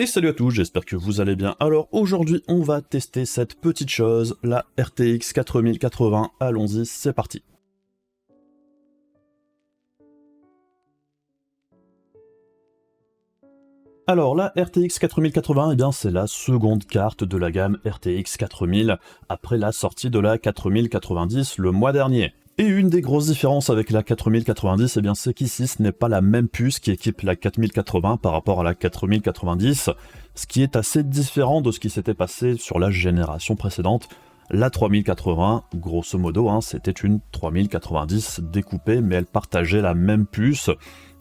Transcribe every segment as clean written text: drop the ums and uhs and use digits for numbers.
Et salut à tous, j'espère que vous allez bien. Alors aujourd'hui on va tester cette petite chose, la RTX 4080, allons-y, c'est parti. Alors la RTX 4080, eh bien c'est la seconde carte de la gamme RTX 4000 après la sortie de la 4090 le mois dernier. Et une des grosses différences avec la 4090, eh bien c'est qu'ici ce n'est pas la même puce qui équipe la 4080 par rapport à la 4090, ce qui est assez différent de ce qui s'était passé sur la génération précédente. La 3080, grosso modo, c'était une 3090 découpée, mais elle partageait la même puce.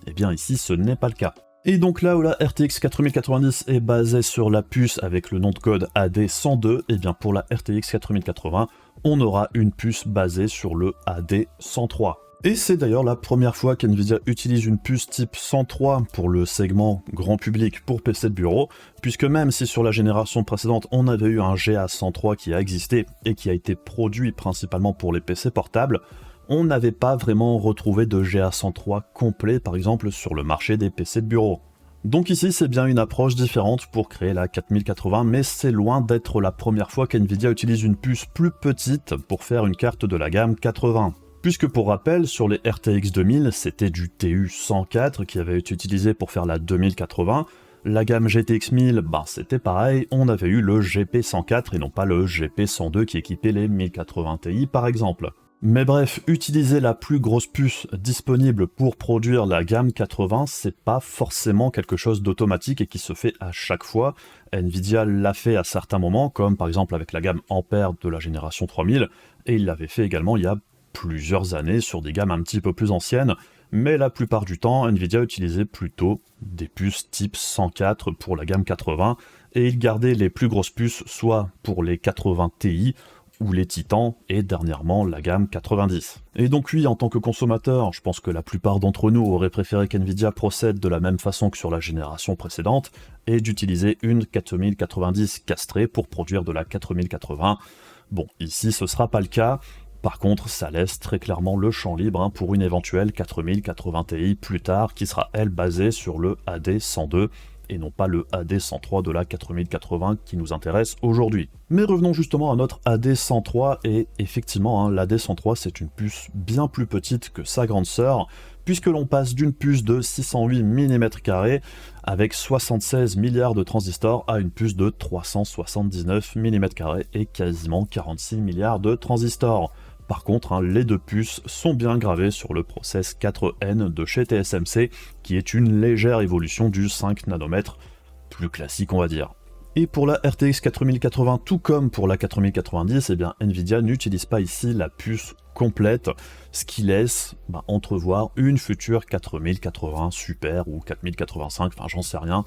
Eh bien ici ce n'est pas le cas. Et donc là où la RTX 4090 est basée sur la puce avec le nom de code AD102, et bien pour la RTX 4080, on aura une puce basée sur le AD103. Et c'est d'ailleurs la première fois qu'NVIDIA utilise une puce type 103 pour le segment grand public pour PC de bureau, puisque même si sur la génération précédente on avait eu un GA103 qui a existé et qui a été produit principalement pour les PC portables, on n'avait pas vraiment retrouvé de GA103 complet par exemple sur le marché des PC de bureau. Donc ici c'est bien une approche différente pour créer la 4080, mais c'est loin d'être la première fois qu'NVIDIA utilise une puce plus petite pour faire une carte de la gamme 80. Puisque pour rappel, sur les RTX 2000, c'était du TU104 qui avait été utilisé pour faire la 2080, la gamme GTX 1000, c'était pareil, on avait eu le GP104 et non pas le GP102 qui équipait les 1080 Ti par exemple. Mais bref, utiliser la plus grosse puce disponible pour produire la gamme 80, c'est pas forcément quelque chose d'automatique et qui se fait à chaque fois. Nvidia l'a fait à certains moments, comme par exemple avec la gamme Ampere de la génération 3000, et il l'avait fait également il y a plusieurs années sur des gammes un petit peu plus anciennes, mais la plupart du temps, Nvidia utilisait plutôt des puces type 104 pour la gamme 80, et il gardait les plus grosses puces soit pour les 80 Ti, ou les Titans, et dernièrement la gamme 90. Et donc oui, en tant que consommateur, je pense que la plupart d'entre nous auraient préféré qu'NVIDIA procède de la même façon que sur la génération précédente, et d'utiliser une 4090 castrée pour produire de la 4080. Bon, ici ce sera pas le cas, par contre ça laisse très clairement le champ libre pour une éventuelle 4080 Ti plus tard, qui sera elle basée sur le AD102, et non pas le AD103 de la 4080 qui nous intéresse aujourd'hui. Mais revenons justement à notre AD103, et effectivement, l'AD103 c'est une puce bien plus petite que sa grande sœur, puisque l'on passe d'une puce de 608 mm² avec 76 milliards de transistors à une puce de 379 mm² et quasiment 46 milliards de transistors. Par contre, les deux puces sont bien gravées sur le process 4N de chez TSMC, qui est une légère évolution du 5 nanomètres, plus classique on va dire. Et pour la RTX 4080, tout comme pour la 4090, eh bien Nvidia n'utilise pas ici la puce complète, ce qui laisse entrevoir une future 4080 Super ou 4085, enfin j'en sais rien,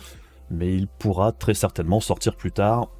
mais il pourra très certainement sortir plus tard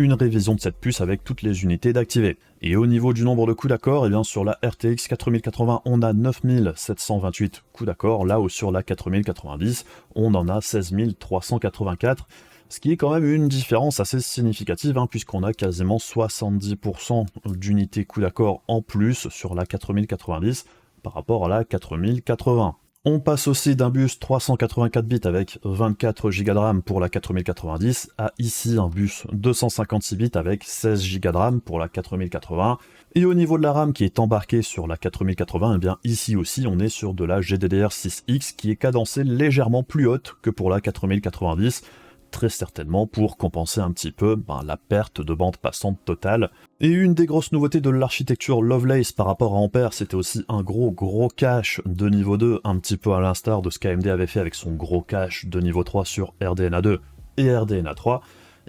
une révision de cette puce avec toutes les unités d'activer. Et au niveau du nombre de coups d'accord, eh bien sur la RTX 4080 on a 9728 coups d'accord, là où sur la 4090 on en a 16384, ce qui est quand même une différence assez significative, puisqu'on a quasiment 70% d'unités coups d'accord en plus sur la 4090 par rapport à la 4080. On passe aussi d'un bus 384 bits avec 24 Go de RAM pour la 4090 à ici un bus 256 bits avec 16 Go de RAM pour la 4080. Et au niveau de la RAM qui est embarquée sur la 4080, eh bien ici aussi on est sur de la GDDR6X qui est cadencée légèrement plus haute que pour la 4090, très certainement pour compenser un petit peu la perte de bande passante totale. Et une des grosses nouveautés de l'architecture Lovelace par rapport à Ampere, c'était aussi un gros cache de niveau 2, un petit peu à l'instar de ce qu'AMD avait fait avec son gros cache de niveau 3 sur RDNA 2 et RDNA 3.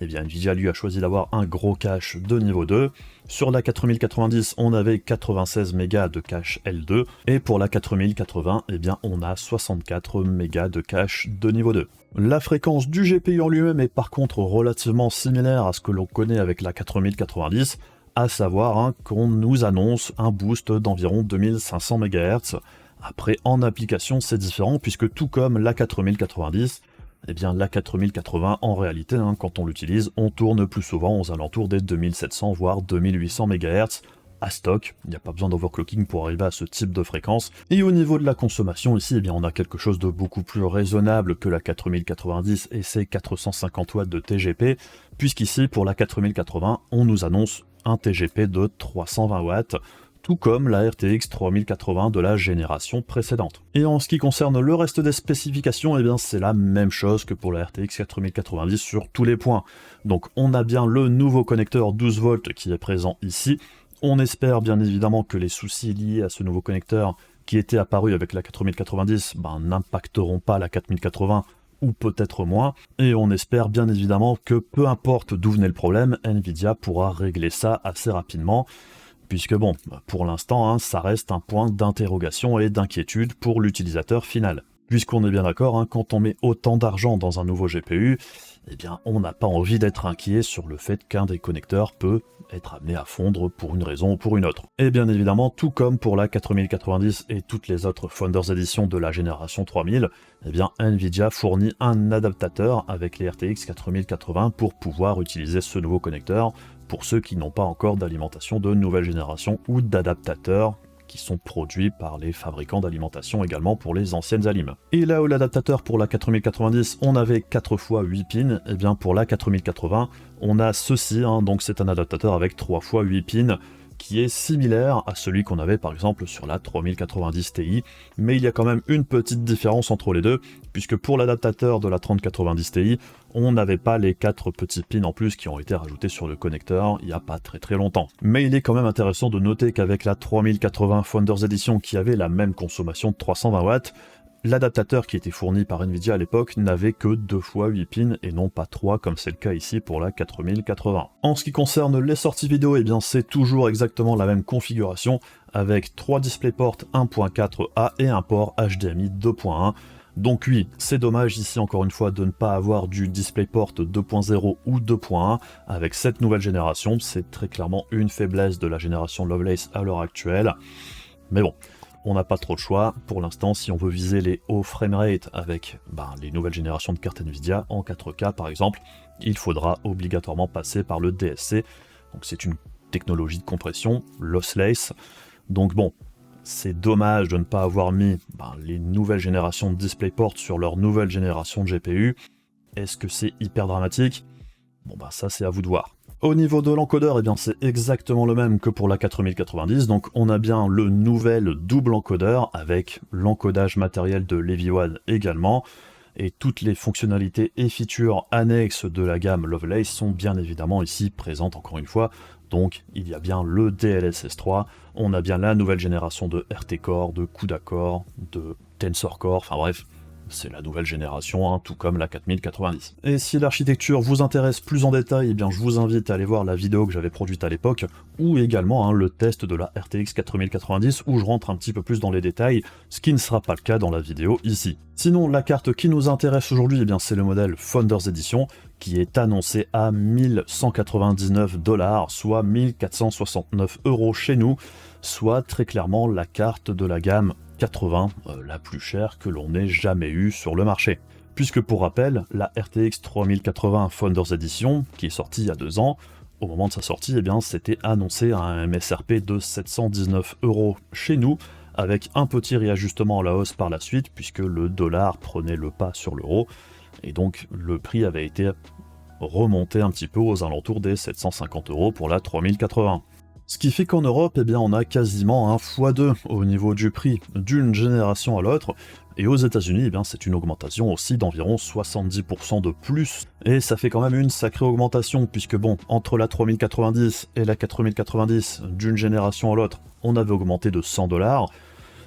Et bien Nvidia lui a choisi d'avoir un gros cache de niveau 2. Sur la 4090, on avait 96 mégas de cache L2, et pour la 4080, eh bien on a 64 mégas de cache de niveau 2. La fréquence du GPU en lui-même est par contre relativement similaire à ce que l'on connaît avec la 4090, à savoir qu'on nous annonce un boost d'environ 2500 MHz. Après en application c'est différent, puisque tout comme la 4090, eh bien la 4080 en réalité, quand on l'utilise, on tourne plus souvent aux alentours des 2700 voire 2800 MHz, à stock, il n'y a pas besoin d'overclocking pour arriver à ce type de fréquence. Et au niveau de la consommation ici, eh bien on a quelque chose de beaucoup plus raisonnable que la 4090 et ses 450 watts de TGP, puisqu'ici pour la 4080, on nous annonce un TGP de 320 watts, tout comme la RTX 3080 de la génération précédente. Et en ce qui concerne le reste des spécifications, eh bien c'est la même chose que pour la RTX 4090 sur tous les points. Donc on a bien le nouveau connecteur 12 volts qui est présent ici. On espère bien évidemment que les soucis liés à ce nouveau connecteur qui était apparu avec la 4090 n'impacteront pas la 4080 ou peut-être moins, et on espère bien évidemment que peu importe d'où venait le problème, Nvidia pourra régler ça assez rapidement, puisque bon, pour l'instant, ça reste un point d'interrogation et d'inquiétude pour l'utilisateur final. Puisqu'on est bien d'accord, quand on met autant d'argent dans un nouveau GPU, eh bien on n'a pas envie d'être inquiet sur le fait qu'un des connecteurs peut être amené à fondre pour une raison ou pour une autre. Et bien évidemment, tout comme pour la 4090 et toutes les autres Founders Edition de la génération 3000, eh bien Nvidia fournit un adaptateur avec les RTX 4080 pour pouvoir utiliser ce nouveau connecteur pour ceux qui n'ont pas encore d'alimentation de nouvelle génération ou d'adaptateurs qui sont produits par les fabricants d'alimentation également pour les anciennes alimes. Et là où l'adaptateur pour la 4090, on avait 4 fois 8 pins, et bien pour la 4080, on a ceci, donc c'est un adaptateur avec 3 fois 8 pins, qui est similaire à celui qu'on avait par exemple sur la 3090 Ti, mais il y a quand même une petite différence entre les deux, puisque pour l'adaptateur de la 3090 Ti, on n'avait pas les 4 petits pins en plus qui ont été rajoutés sur le connecteur il n'y a pas très longtemps. Mais il est quand même intéressant de noter qu'avec la 3080 Founders Edition qui avait la même consommation de 320 watts, l'adaptateur qui était fourni par Nvidia à l'époque n'avait que 2 fois 8 pins et non pas 3 comme c'est le cas ici pour la 4080. En ce qui concerne les sorties vidéo, eh bien c'est toujours exactement la même configuration avec 3 DisplayPort 1.4a et un port HDMI 2.1. Donc oui, c'est dommage ici encore une fois de ne pas avoir du DisplayPort 2.0 ou 2.1 avec cette nouvelle génération, c'est très clairement une faiblesse de la génération Lovelace à l'heure actuelle. Mais bon, on n'a pas trop de choix. Pour l'instant, si on veut viser les hauts framerate avec les nouvelles générations de cartes Nvidia en 4K par exemple, il faudra obligatoirement passer par le DSC. Donc c'est une technologie de compression lossless. Donc bon, c'est dommage de ne pas avoir mis les nouvelles générations de DisplayPort sur leur nouvelle génération de GPU. Est-ce que c'est hyper dramatique? Bon ça c'est à vous de voir. Au niveau de l'encodeur, eh bien c'est exactement le même que pour la 4090, donc on a bien le nouvel double encodeur avec l'encodage matériel de Levy One également, et toutes les fonctionnalités et features annexes de la gamme Lovelace sont bien évidemment ici présentes encore une fois. Donc il y a bien le DLSS 3, on a bien la nouvelle génération de RT Core, de CUDA Core, de Tensor Core, enfin bref, c'est la nouvelle génération, tout comme la 4090. Et si l'architecture vous intéresse plus en détail, eh bien je vous invite à aller voir la vidéo que j'avais produite à l'époque, ou également le test de la RTX 4090, où je rentre un petit peu plus dans les détails, ce qui ne sera pas le cas dans la vidéo ici. Sinon, la carte qui nous intéresse aujourd'hui, eh bien c'est le modèle Founders Edition, qui est annoncé à 1199 $, soit 1469 € chez nous, soit très clairement la carte de la gamme 80, la plus chère que l'on ait jamais eue sur le marché. Puisque pour rappel, la RTX 3080 Founders Edition, qui est sortie il y a 2 ans, au moment de sa sortie, eh bien c'était annoncé à un MSRP de 719 € chez nous, avec un petit réajustement à la hausse par la suite, puisque le dollar prenait le pas sur l'euro, et donc le prix avait été remonté un petit peu aux alentours des 750 € pour la 3080. Ce qui fait qu'en Europe, eh bien, on a quasiment un x2 au niveau du prix d'une génération à l'autre, et aux États-Unis, eh bien, c'est une augmentation aussi d'environ 70% de plus, et ça fait quand même une sacrée augmentation, puisque bon, entre la 3090 et la 4090 d'une génération à l'autre, on avait augmenté de 100 $,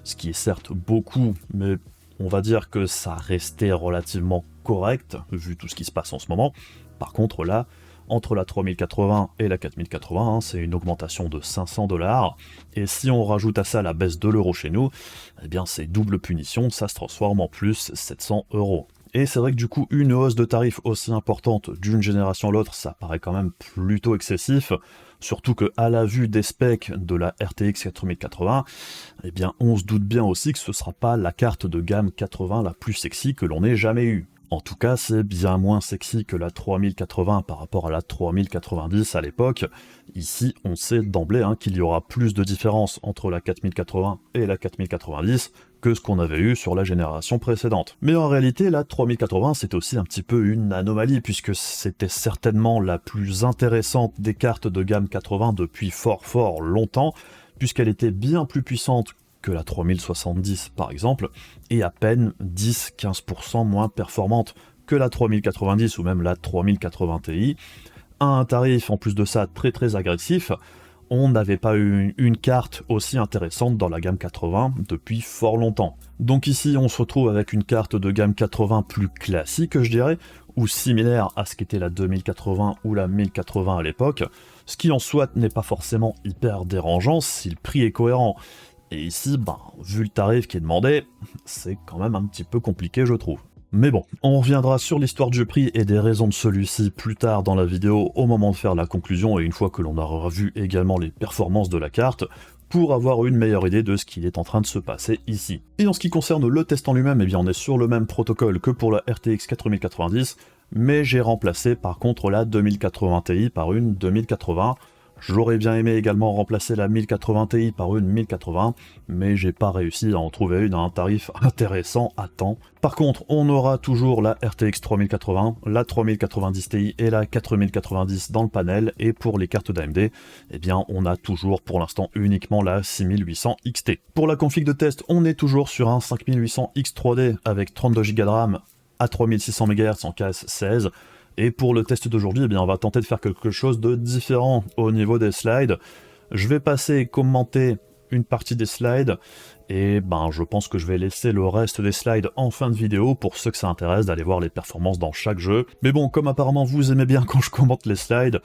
ce qui est certes beaucoup, mais on va dire que ça restait relativement correct, vu tout ce qui se passe en ce moment. Par contre là, entre la 3080 et la 4080, c'est une augmentation de 500 $, et si on rajoute à ça la baisse de l'euro chez nous, eh bien c'est double punition, ça se transforme en plus 700 €. Et c'est vrai que du coup, une hausse de tarif aussi importante d'une génération à l'autre, ça paraît quand même plutôt excessif, surtout que à la vue des specs de la RTX 4080, eh bien on se doute bien aussi que ce sera pas la carte de gamme 80 la plus sexy que l'on ait jamais eue. En tout cas, c'est bien moins sexy que la 3080 par rapport à la 3090 à l'époque. Ici, on sait d'emblée qu'il y aura plus de différence entre la 4080 et la 4090 que ce qu'on avait eu sur la génération précédente. Mais en réalité, la 3080, c'est aussi un petit peu une anomalie, puisque c'était certainement la plus intéressante des cartes de gamme 80 depuis fort longtemps, puisqu'elle était bien plus puissante que la 3070 par exemple, et à peine 10-15% moins performante que la 3090 ou même la 3080 Ti, à un tarif en plus de ça très agressif. On n'avait pas eu une carte aussi intéressante dans la gamme 80 depuis fort longtemps. Donc ici on se retrouve avec une carte de gamme 80 plus classique, je dirais, ou similaire à ce qu'était la 2080 ou la 1080 à l'époque, ce qui en soi n'est pas forcément hyper dérangeant si le prix est cohérent. Et ici, vu le tarif qui est demandé, c'est quand même un petit peu compliqué, je trouve. Mais bon, on reviendra sur l'histoire du prix et des raisons de celui-ci plus tard dans la vidéo, au moment de faire la conclusion, et une fois que l'on aura vu également les performances de la carte, pour avoir une meilleure idée de ce qu'il est en train de se passer ici. Et en ce qui concerne le test en lui-même, on est sur le même protocole que pour la RTX 4090, mais j'ai remplacé par contre la 2080 Ti par une 2080. J'aurais bien aimé également remplacer la 1080 Ti par une 1080, mais j'ai pas réussi à en trouver une à un tarif intéressant à temps. Par contre, on aura toujours la RTX 3080, la 3090 Ti et la 4090 dans le panel, et pour les cartes d'AMD, on a toujours pour l'instant uniquement la 6800 XT. Pour la config de test, on est toujours sur un 5800 X3D avec 32 Go de RAM à 3600 MHz en casse 16, et pour le test d'aujourd'hui, on va tenter de faire quelque chose de différent au niveau des slides. Je vais passer et commenter une partie des slides, et je pense que je vais laisser le reste des slides en fin de vidéo pour ceux que ça intéresse d'aller voir les performances dans chaque jeu. Mais bon, comme apparemment vous aimez bien quand je commente les slides,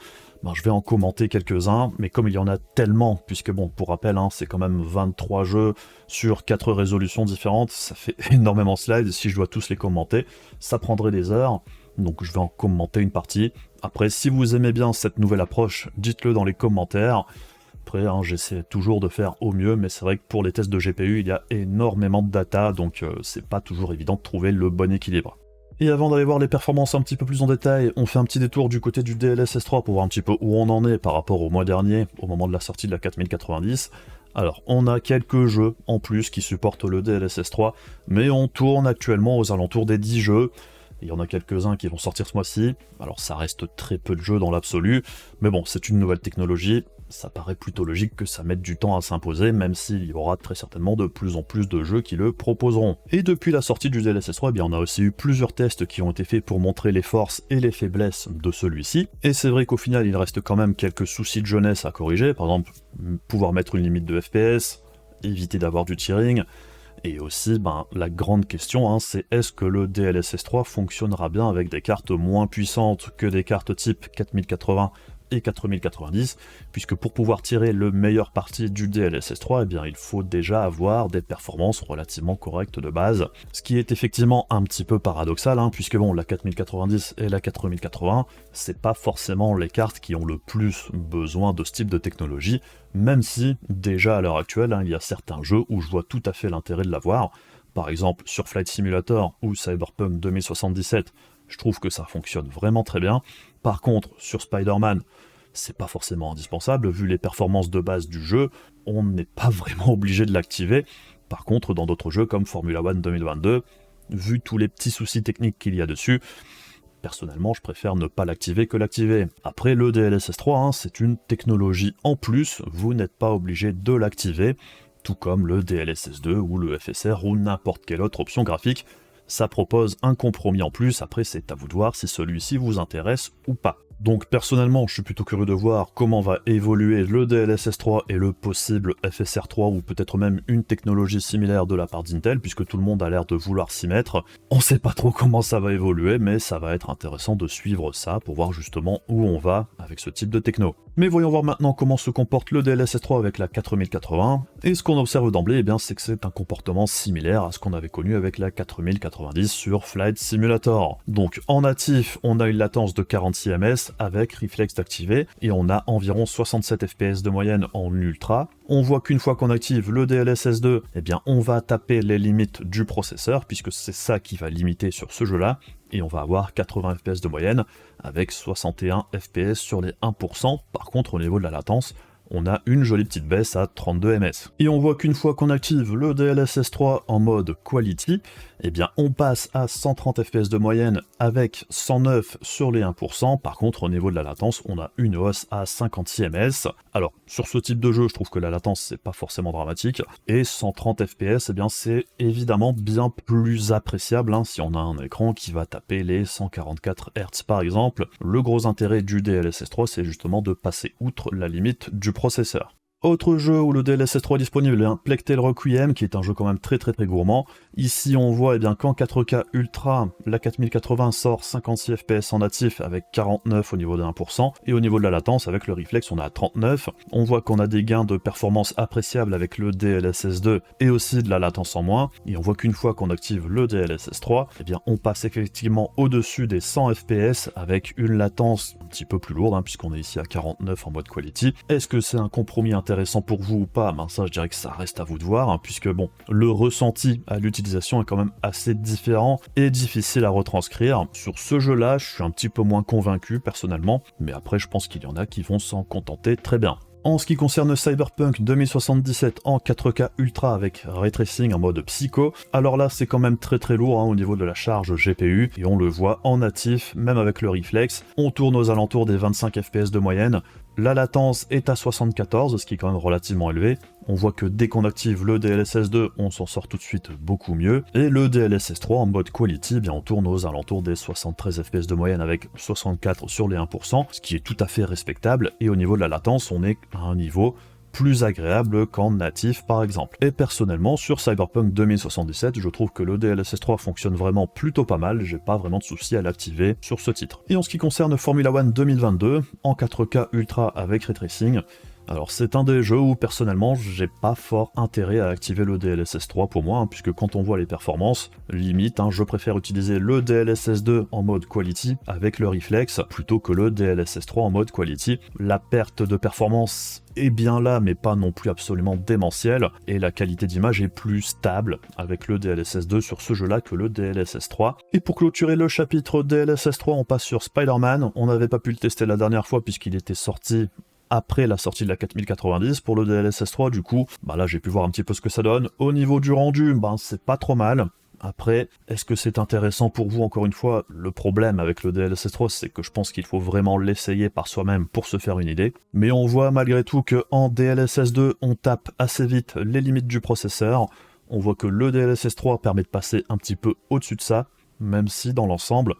je vais en commenter quelques-uns, mais comme il y en a tellement, puisque pour rappel, c'est quand même 23 jeux sur 4 résolutions différentes, ça fait énormément de slides, si je dois tous les commenter, ça prendrait des heures. Donc je vais en commenter une partie. Après, si vous aimez bien cette nouvelle approche, dites-le dans les commentaires. Après, j'essaie toujours de faire au mieux, mais c'est vrai que pour les tests de GPU, il y a énormément de data, donc c'est pas toujours évident de trouver le bon équilibre. Et avant d'aller voir les performances un petit peu plus en détail, on fait un petit détour du côté du DLSS 3 pour voir un petit peu où on en est par rapport au mois dernier, au moment de la sortie de la 4090. Alors, on a quelques jeux en plus qui supportent le DLSS 3, mais on tourne actuellement aux alentours des 10 jeux. Il y en a quelques-uns qui vont sortir ce mois-ci, alors ça reste très peu de jeux dans l'absolu, mais bon, c'est une nouvelle technologie, ça paraît plutôt logique que ça mette du temps à s'imposer, même s'il y aura très certainement de plus en plus de jeux qui le proposeront. Et depuis la sortie du DLSS 3, on a aussi eu plusieurs tests qui ont été faits pour montrer les forces et les faiblesses de celui-ci, et c'est vrai qu'au final, il reste quand même quelques soucis de jeunesse à corriger, par exemple, pouvoir mettre une limite de FPS, éviter d'avoir du tearing. Et aussi, la grande question, c'est est-ce que le DLSS 3 fonctionnera bien avec des cartes moins puissantes que des cartes type 4080 et 4090, puisque pour pouvoir tirer le meilleur parti du DLSS 3, il faut déjà avoir des performances relativement correctes de base, ce qui est effectivement un petit peu paradoxal, puisque la 4090 et la 4080, c'est pas forcément les cartes qui ont le plus besoin de ce type de technologie, même si, déjà à l'heure actuelle, il y a certains jeux où je vois tout à fait l'intérêt de l'avoir. Par exemple, sur Flight Simulator ou Cyberpunk 2077, je trouve que ça fonctionne vraiment très bien. Par contre, sur Spider-Man, c'est pas forcément indispensable, vu les performances de base du jeu, on n'est pas vraiment obligé de l'activer. Par contre, dans d'autres jeux comme Formula One 2022, vu tous les petits soucis techniques qu'il y a dessus, personnellement, je préfère ne pas l'activer que l'activer. Après, le DLSS 3, c'est une technologie en plus, vous n'êtes pas obligé de l'activer, tout comme le DLSS 2 ou le FSR ou n'importe quelle autre option graphique. Ça propose un compromis en plus, après c'est à vous de voir si celui-ci vous intéresse ou pas. Donc personnellement, je suis plutôt curieux de voir comment va évoluer le DLSS 3 et le possible FSR 3, ou peut-être même une technologie similaire de la part d'Intel, puisque tout le monde a l'air de vouloir s'y mettre. On sait pas trop comment ça va évoluer, mais ça va être intéressant de suivre ça pour voir justement où on va avec ce type de techno. Mais voyons voir maintenant comment se comporte le DLSS 3 avec la 4080, et ce qu'on observe d'emblée, c'est que c'est un comportement similaire à ce qu'on avait connu avec la 4090 sur Flight Simulator. Donc en natif, on a une latence de 46 ms avec réflexe d'activer, et on a environ 67 fps de moyenne en ultra. On voit qu'une fois qu'on active le DLSS 2, on va taper les limites du processeur, puisque c'est ça qui va limiter sur ce jeu-là. et on va avoir 80 fps de moyenne avec 61 fps sur les 1%. Par contre, au niveau de la latence, on a une jolie petite baisse à 32 ms. Et on voit qu'une fois qu'on active le DLSS 3 en mode Quality, eh bien on passe à 130 fps de moyenne avec 109 sur les 1%. Par contre, au niveau de la latence, on a une hausse à 56 ms. Alors, sur ce type de jeu, je trouve que la latence, c'est pas forcément dramatique. Et 130 fps, eh bien c'est évidemment bien plus appréciable si on a un écran qui va taper les 144 Hz par exemple. Le gros intérêt du DLSS 3, c'est justement de passer outre la limite du processeur. Autre jeu où le DLSS 3 est disponible, Plague Tale Requiem, qui est un jeu quand même très gourmand. Ici on voit qu'en 4K Ultra, la 4080 sort 56 fps en natif avec 49 au niveau de 1%, et au niveau de la latence, avec le reflex, on a 39. On voit qu'on a des gains de performance appréciables avec le DLSS 2 et aussi de la latence en moins, et on voit qu'une fois qu'on active le DLSS 3, eh bien on passe effectivement au-dessus des 100 fps avec une latence un petit peu plus lourde, puisqu'on est ici à 49 en mode Quality. Est-ce que c'est un compromis intéressant pour vous ou pas? Ça, je dirais que ça reste à vous de voir, puisque bon, le ressenti à l'utilisation est quand même assez différent et difficile à retranscrire. Sur ce jeu-là, je suis un petit peu moins convaincu personnellement, mais après, je pense qu'il y en a qui vont s'en contenter très bien. En ce qui concerne Cyberpunk 2077 en 4K Ultra avec Ray Tracing en mode Psycho, alors là c'est quand même très lourd au niveau de la charge GPU, et on le voit en natif, même avec le reflex, on tourne aux alentours des 25 fps de moyenne. La latence est à 74, ce qui est quand même relativement élevé. On voit que dès qu'on active le DLSS 2, on s'en sort tout de suite beaucoup mieux. Et le DLSS 3 en mode Quality, on tourne aux alentours des 73 fps de moyenne avec 64 sur les 1%, ce qui est tout à fait respectable. Et au niveau de la latence, on est à un niveau plus agréable qu'en natif par exemple. Et personnellement, sur Cyberpunk 2077, je trouve que le DLSS 3 fonctionne vraiment plutôt pas mal, j'ai pas vraiment de soucis à l'activer sur ce titre. Et en ce qui concerne Formula One 2022, en 4K Ultra avec Ray Tracing, alors c'est un des jeux où personnellement j'ai pas fort intérêt à activer le DLSS 3 pour moi, puisque quand on voit les performances, limite je préfère utiliser le DLSS 2 en mode Quality avec le reflex plutôt que le DLSS 3 en mode Quality. La perte de performance est bien là, mais pas non plus absolument démentielle, et la qualité d'image est plus stable avec le DLSS 2 sur ce jeu-là que le DLSS 3. Et pour clôturer le chapitre DLSS 3, on passe sur Spider-Man. On n'avait pas pu le tester la dernière fois puisqu'il était sorti après la sortie de la 4090 pour le DLSS 3, du coup, là j'ai pu voir un petit peu ce que ça donne. Au niveau du rendu, c'est pas trop mal. Après, est-ce que c'est intéressant pour vous? Encore une fois, le problème avec le DLSS 3, c'est que je pense qu'il faut vraiment l'essayer par soi-même pour se faire une idée. Mais on voit malgré tout qu'en DLSS 2, on tape assez vite les limites du processeur. On voit que le DLSS 3 permet de passer un petit peu au-dessus de ça, même si dans l'ensemble,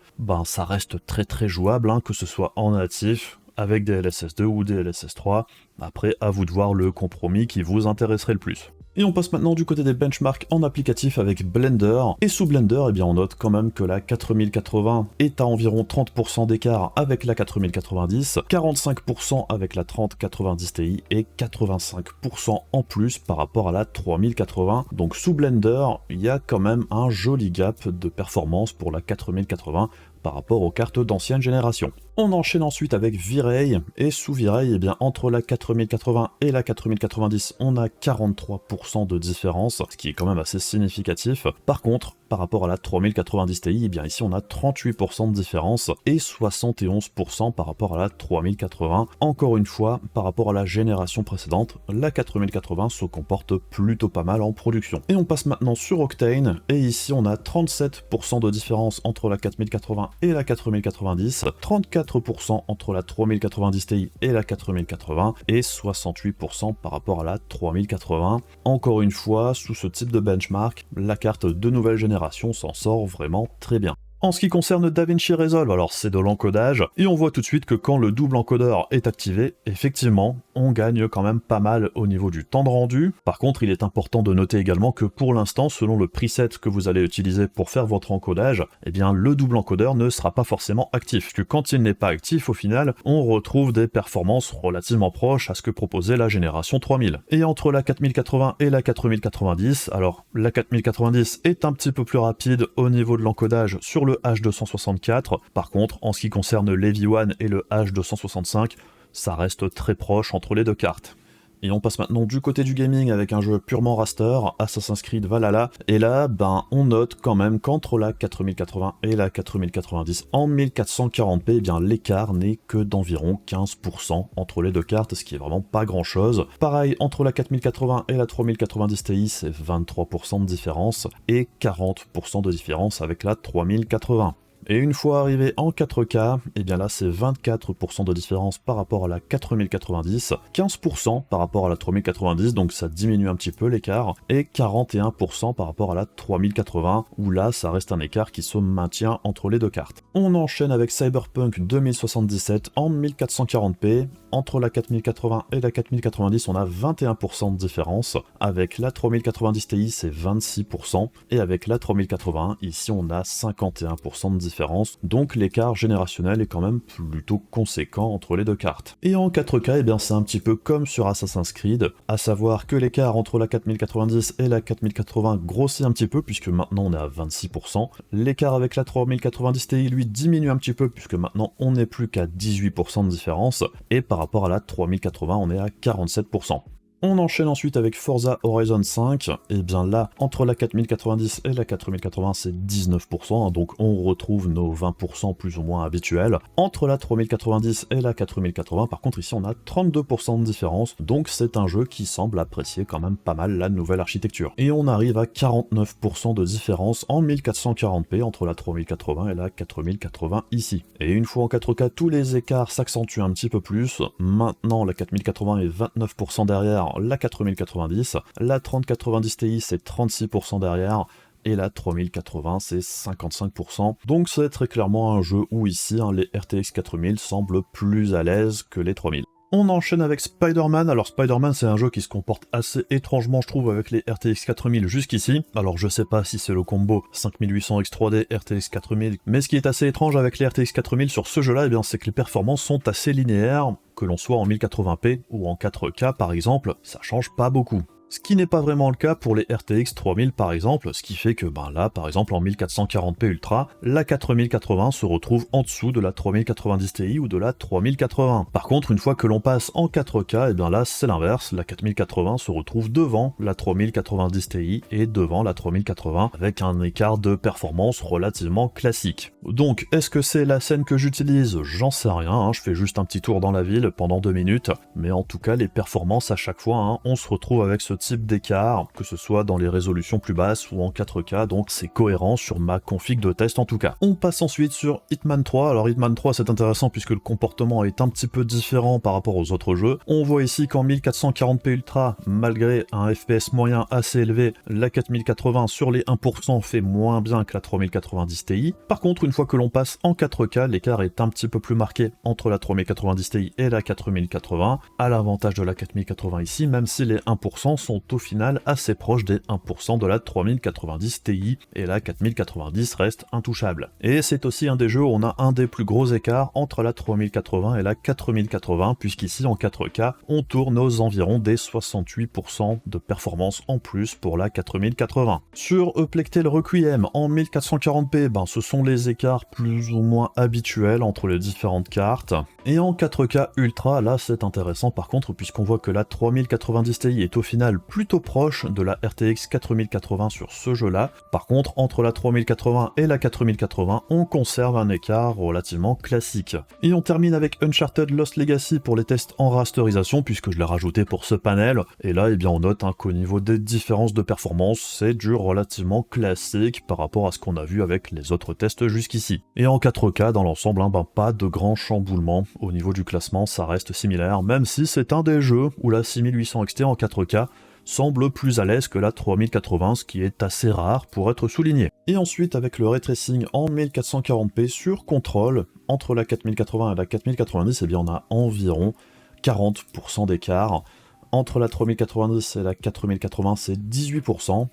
ça reste très jouable, que ce soit en natif, avec DLSS 2 ou DLSS 3. Après, à vous de voir le compromis qui vous intéresserait le plus. Et on passe maintenant du côté des benchmarks en applicatif avec Blender. Et sous Blender, on note quand même que la 4080 est à environ 30% d'écart avec la 4090, 45% avec la 3090 Ti et 85% en plus par rapport à la 3080. Donc sous Blender, il y a quand même un joli gap de performance pour la 4080 par rapport aux cartes d'ancienne génération. On enchaîne ensuite avec V-Ray, et sous V-Ray, entre la 4080 et la 4090, on a 43% de différence, ce qui est quand même assez significatif. Par contre, par rapport à la 3090 Ti, ici on a 38% de différence, et 71% par rapport à la 3080. Encore une fois, par rapport à la génération précédente, la 4080 se comporte plutôt pas mal en production. Et on passe maintenant sur Octane, et ici on a 37% de différence entre la 4080 et la 4090, 34% entre la 3090 Ti et la 4080, et 68% par rapport à la 3080. Encore une fois, sous ce type de benchmark, la carte de nouvelle génération s'en sort vraiment très bien. En ce qui concerne DaVinci Resolve, alors c'est de l'encodage, et on voit tout de suite que quand le double encodeur est activé, effectivement, on gagne quand même pas mal au niveau du temps de rendu. Par contre, il est important de noter également que pour l'instant, selon le preset que vous allez utiliser pour faire votre encodage, le double encodeur ne sera pas forcément actif, puisque quand il n'est pas actif, au final, on retrouve des performances relativement proches à ce que proposait la génération 3000. Et entre la 4080 et la 4090, alors la 4090 est un petit peu plus rapide au niveau de l'encodage sur le H264, par contre, en ce qui concerne l'EV1 et le H265, ça reste très proche entre les deux cartes. Et on passe maintenant du côté du gaming avec un jeu purement raster, Assassin's Creed Valhalla, et là, on note quand même qu'entre la 4080 et la 4090 en 1440p, eh bien l'écart n'est que d'environ 15% entre les deux cartes, ce qui est vraiment pas grand chose. Pareil, entre la 4080 et la 3090 Ti, c'est 23% de différence, et 40% de différence avec la 3080. Et une fois arrivé en 4K, et bien là c'est 24% de différence par rapport à la 4090, 15% par rapport à la 3090, donc ça diminue un petit peu l'écart, et 41% par rapport à la 3080, où là ça reste un écart qui se maintient entre les deux cartes. On enchaîne avec Cyberpunk 2077 en 1440p, entre la 4080 et la 4090 on a 21% de différence, avec la 3090 Ti c'est 26%, et avec la 3080 ici on a 51% de différence, donc l'écart générationnel est quand même plutôt conséquent entre les deux cartes. Et en 4K, eh bien c'est un petit peu comme sur Assassin's Creed, à savoir que l'écart entre la 4090 et la 4080 grossit un petit peu, puisque maintenant on est à 26%, l'écart avec la 3090 Ti lui diminue un petit peu, puisque maintenant on n'est plus qu'à 18% de différence, et par rapport à la 3080 on est à 47%. On enchaîne ensuite avec Forza Horizon 5, et bien là, entre la 4090 et la 4080 c'est 19%, donc on retrouve nos 20% plus ou moins habituels. Entre la 3090 et la 4080, par contre ici on a 32% de différence, donc c'est un jeu qui semble apprécier quand même pas mal la nouvelle architecture. Et on arrive à 49% de différence en 1440p entre la 3080 et la 4080 ici. Et une fois en 4K, tous les écarts s'accentuent un petit peu plus. Maintenant la 4080 est 29% derrière la 4090, la 3090 Ti c'est 36% derrière, et la 3080 c'est 55%. Donc c'est très clairement un jeu où ici les RTX 4000 semblent plus à l'aise que les 3000. On enchaîne avec Spider-Man. Alors Spider-Man c'est un jeu qui se comporte assez étrangement je trouve avec les RTX 4000 jusqu'ici. Alors je sais pas si c'est le combo 5800 X3D RTX 4000, mais ce qui est assez étrange avec les RTX 4000 sur ce jeu là, eh bien c'est que les performances sont assez linéaires, que l'on soit en 1080p ou en 4K par exemple, ça change pas beaucoup. Ce qui n'est pas vraiment le cas pour les RTX 3000 par exemple, ce qui fait que là par exemple en 1440p Ultra, la 4080 se retrouve en dessous de la 3090 Ti ou de la 3080. Par contre une fois que l'on passe en 4K, et bien là c'est l'inverse, la 4080 se retrouve devant la 3090 Ti et devant la 3080 avec un écart de performance relativement classique. Donc est-ce que c'est la scène que j'utilise? J'en sais rien, je fais juste un petit tour dans la ville pendant 2 minutes, mais en tout cas les performances à chaque fois, on se retrouve avec ce type d'écart, que ce soit dans les résolutions plus basses ou en 4K, donc c'est cohérent sur ma config de test en tout cas. On passe ensuite sur Hitman 3, alors Hitman 3 c'est intéressant puisque le comportement est un petit peu différent par rapport aux autres jeux. On voit ici qu'en 1440p Ultra, malgré un FPS moyen assez élevé, la 4080 sur les 1% fait moins bien que la 3090 Ti. Par contre, une fois que l'on passe en 4K, l'écart est un petit peu plus marqué entre la 3090 Ti et la 4080, à l'avantage de la 4080 ici, même si les 1% sont au final assez proches des 1% de la 3090 Ti, et la 4090 reste intouchable. Et c'est aussi un des jeux où on a un des plus gros écarts entre la 3080 et la 4080, puisqu'ici en 4K, on tourne aux environs des 68% de performance en plus pour la 4080. Sur Plectel Requiem en 1440p, ce sont les écarts plus ou moins habituels entre les différentes cartes. Et en 4K Ultra, là c'est intéressant par contre, puisqu'on voit que la 3090 Ti est au final plutôt proche de la RTX 4080 sur ce jeu-là. Par contre, entre la 3080 et la 4080, on conserve un écart relativement classique. Et on termine avec Uncharted Lost Legacy pour les tests en rasterisation, puisque je l'ai rajouté pour ce panel. Et là, on note qu'au niveau des différences de performance, c'est du relativement classique par rapport à ce qu'on a vu avec les autres tests jusqu'ici. Et en 4K, dans l'ensemble, pas de grand chamboulement. Au niveau du classement, ça reste similaire, même si c'est un des jeux où la 6800 XT en 4K semble plus à l'aise que la 3080, ce qui est assez rare pour être souligné. Et ensuite avec le ray tracing en 1440p sur contrôle, entre la 4080 et la 4090, on a environ 40% d'écart. Entre la 3090 et la 4080, c'est 18%.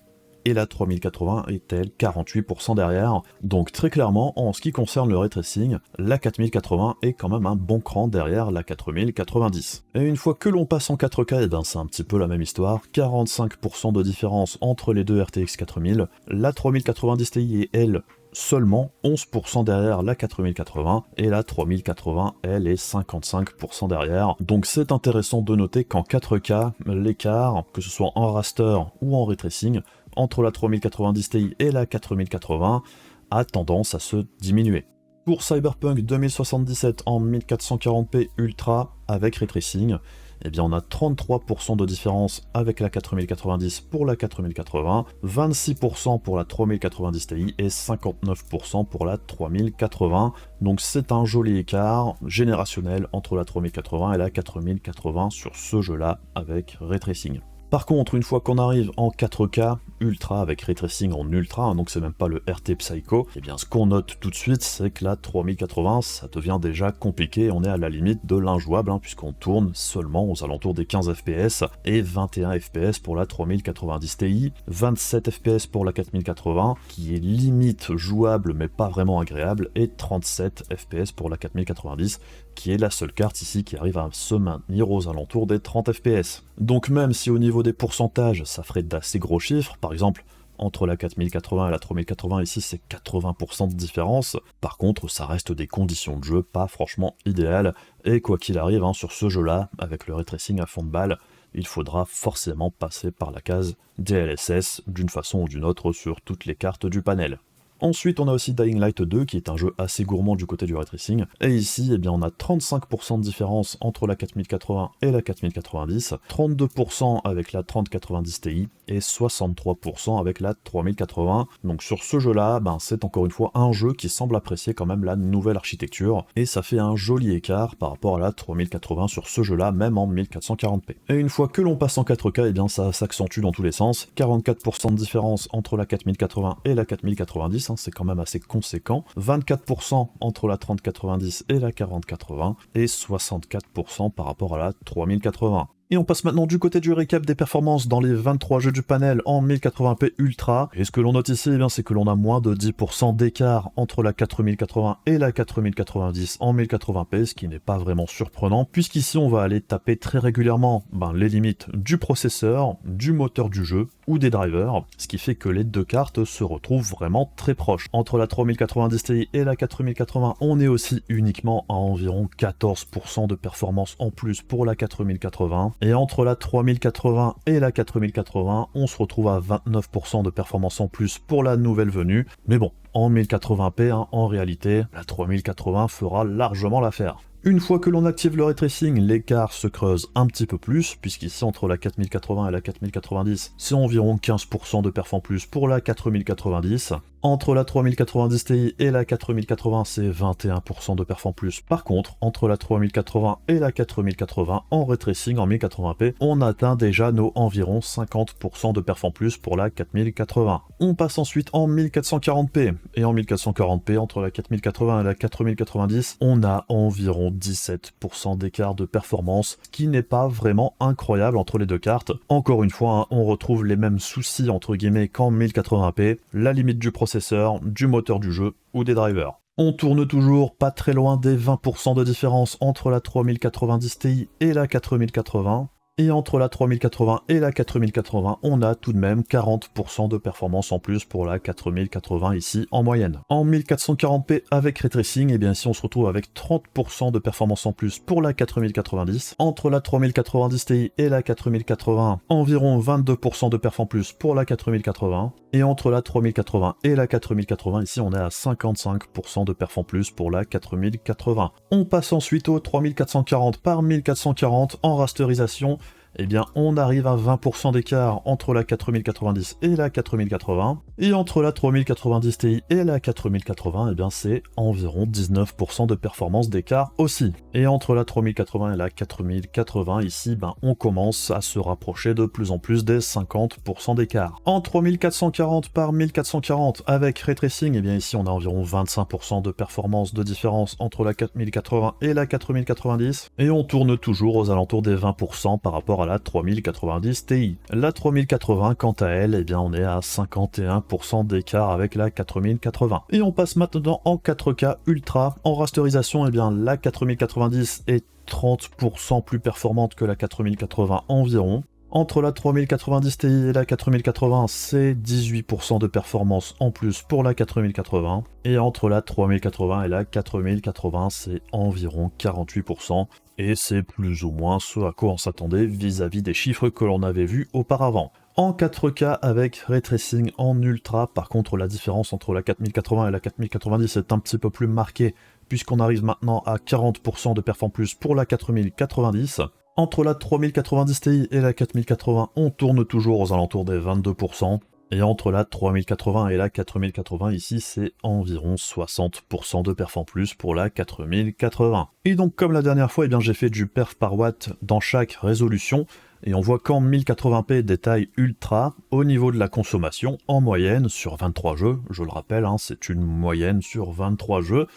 Et la 3080 est elle 48% derrière. Donc très clairement, en ce qui concerne le ray tracing, la 4080 est quand même un bon cran derrière la 4090. Et une fois que l'on passe en 4K, c'est un petit peu la même histoire, 45% de différence entre les deux RTX 4000. La 3090 Ti est elle seulement 11% derrière la 4080, et la 3080, elle, est 55% derrière. Donc c'est intéressant de noter qu'en 4K, l'écart, que ce soit en raster ou en ray tracing, entre la 3090 Ti et la 4080, a tendance à se diminuer. Pour Cyberpunk 2077 en 1440p Ultra avec ray tracing, eh bien on a 33% de différence avec la 4090 pour la 4080, 26% pour la 3090 Ti et 59% pour la 3080. Donc c'est un joli écart générationnel entre la 3080 et la 4080 sur ce jeu-là avec ray tracing. Par contre, une fois qu'on arrive en 4K Ultra avec ray tracing en Ultra, donc c'est même pas le RT Psycho, et bien ce qu'on note tout de suite, c'est que la 3080, ça devient déjà compliqué, on est à la limite de l'injouable, puisqu'on tourne seulement aux alentours des 15 FPS, et 21 FPS pour la 3090 Ti, 27 FPS pour la 4080, qui est limite jouable mais pas vraiment agréable, et 37 FPS pour la 4090, qui est la seule carte ici qui arrive à se maintenir aux alentours des 30 FPS. Donc même si au niveau des pourcentages, ça ferait d'assez gros chiffres, par exemple, entre la 4080 et la 3080, ici c'est 80% de différence, par contre ça reste des conditions de jeu pas franchement idéales, et quoi qu'il arrive sur ce jeu-là, avec le ray tracing à fond de balle, il faudra forcément passer par la case DLSS d'une façon ou d'une autre sur toutes les cartes du panel. Ensuite, on a aussi Dying Light 2, qui est un jeu assez gourmand du côté du ray tracing. Et ici, eh bien, on a 35% de différence entre la 4080 et la 4090, 32% avec la 3090 Ti et 63% avec la 3080. Donc sur ce jeu-là, c'est encore une fois un jeu qui semble apprécier quand même la nouvelle architecture, et ça fait un joli écart par rapport à la 3080 sur ce jeu-là, même en 1440p. Et une fois que l'on passe en 4K, eh bien ça s'accentue dans tous les sens. 44% de différence entre la 4080 et la 4090, c'est quand même assez conséquent, 24% entre la 3090 et la 4080, et 64% par rapport à la 3080. Et on passe maintenant du côté du récap des performances dans les 23 jeux du panel en 1080p Ultra. Et ce que l'on note ici, c'est que l'on a moins de 10% d'écart entre la 4080 et la 4090 en 1080p, ce qui n'est pas vraiment surprenant, puisqu'ici on va aller taper très régulièrement les limites du processeur, du moteur du jeu ou des drivers, ce qui fait que les deux cartes se retrouvent vraiment très proches. Entre la 3090 Ti et la 4080, on est aussi uniquement à environ 14% de performance en plus pour la 4080. Et entre la 3080 et la 4080, on se retrouve à 29% de performance en plus pour la nouvelle venue. Mais bon, en 1080p, en réalité, la 3080 fera largement l'affaire. Une fois que l'on active le ray tracing, l'écart se creuse un petit peu plus, puisqu'ici entre la 4080 et la 4090, c'est environ 15% de perf en plus pour la 4090. Entre la 3090 Ti et la 4080, c'est 21% de perf en plus. Par contre, entre la 3080 et la 4080, en ray tracing en 1080p, on atteint déjà nos environ 50% de perf en plus pour la 4080. On passe ensuite en 1440p, et en 1440p, entre la 4080 et la 4090, on a environ 17% d'écart de performance, qui n'est pas vraiment incroyable entre les deux cartes. Encore une fois, on retrouve les mêmes soucis entre guillemets qu'en 1080p, la limite du processeur, du moteur du jeu ou des drivers. On tourne toujours pas très loin des 20% de différence entre la 3090 Ti et la 4080. Et entre la 3080 et la 4080, on a tout de même 40% de performance en plus pour la 4080 ici en moyenne. En 1440p avec ray tracing, et bien ici on se retrouve avec 30% de performance en plus pour la 4090. Entre la 3090 Ti et la 4080, environ 22% de perf en plus pour la 4080. Et entre la 3080 et la 4080, ici on est à 55% de perf en plus pour la 4080. On passe ensuite au 3440 par 1440 en rasterisation. Eh bien on arrive à 20% d'écart entre la 4090 et la 4080, et entre la 3090 Ti et la 4080, eh bien c'est environ 19% de performance d'écart aussi. Et entre la 3080 et la 4080, ici, on commence à se rapprocher de plus en plus des 50% d'écart. En 3440 par 1440 avec ray tracing, eh bien ici on a environ 25% de performance de différence entre la 4080 et la 4090, et on tourne toujours aux alentours des 20% par rapport à la 3090 Ti. La 3080, quant à elle, eh bien on est à 51% d'écart avec la 4080. Et on passe maintenant en 4K Ultra. En rasterisation, eh bien la 4090 est 30% plus performante que la 4080 environ. Entre la 3090 Ti et la 4080, c'est 18% de performance en plus pour la 4080. Et entre la 3080 et la 4080, c'est environ 48%. Et c'est plus ou moins ce à quoi on s'attendait vis-à-vis des chiffres que l'on avait vus auparavant. En 4K avec Ray Tracing en Ultra, par contre la différence entre la 4080 et la 4090 est un petit peu plus marquée, puisqu'on arrive maintenant à 40% de perf en plus pour la 4090. Entre la 3090 Ti et la 4080, on tourne toujours aux alentours des 22%. Et entre la 3080 et la 4080, ici, c'est environ 60% de perf en plus pour la 4080. Et donc, comme la dernière fois, eh bien, j'ai fait du perf par watt dans chaque résolution. Et on voit qu'en 1080p détail ultra, au niveau de la consommation, en moyenne, sur 23 jeux, je le rappelle, hein, c'est une moyenne sur 23 jeux.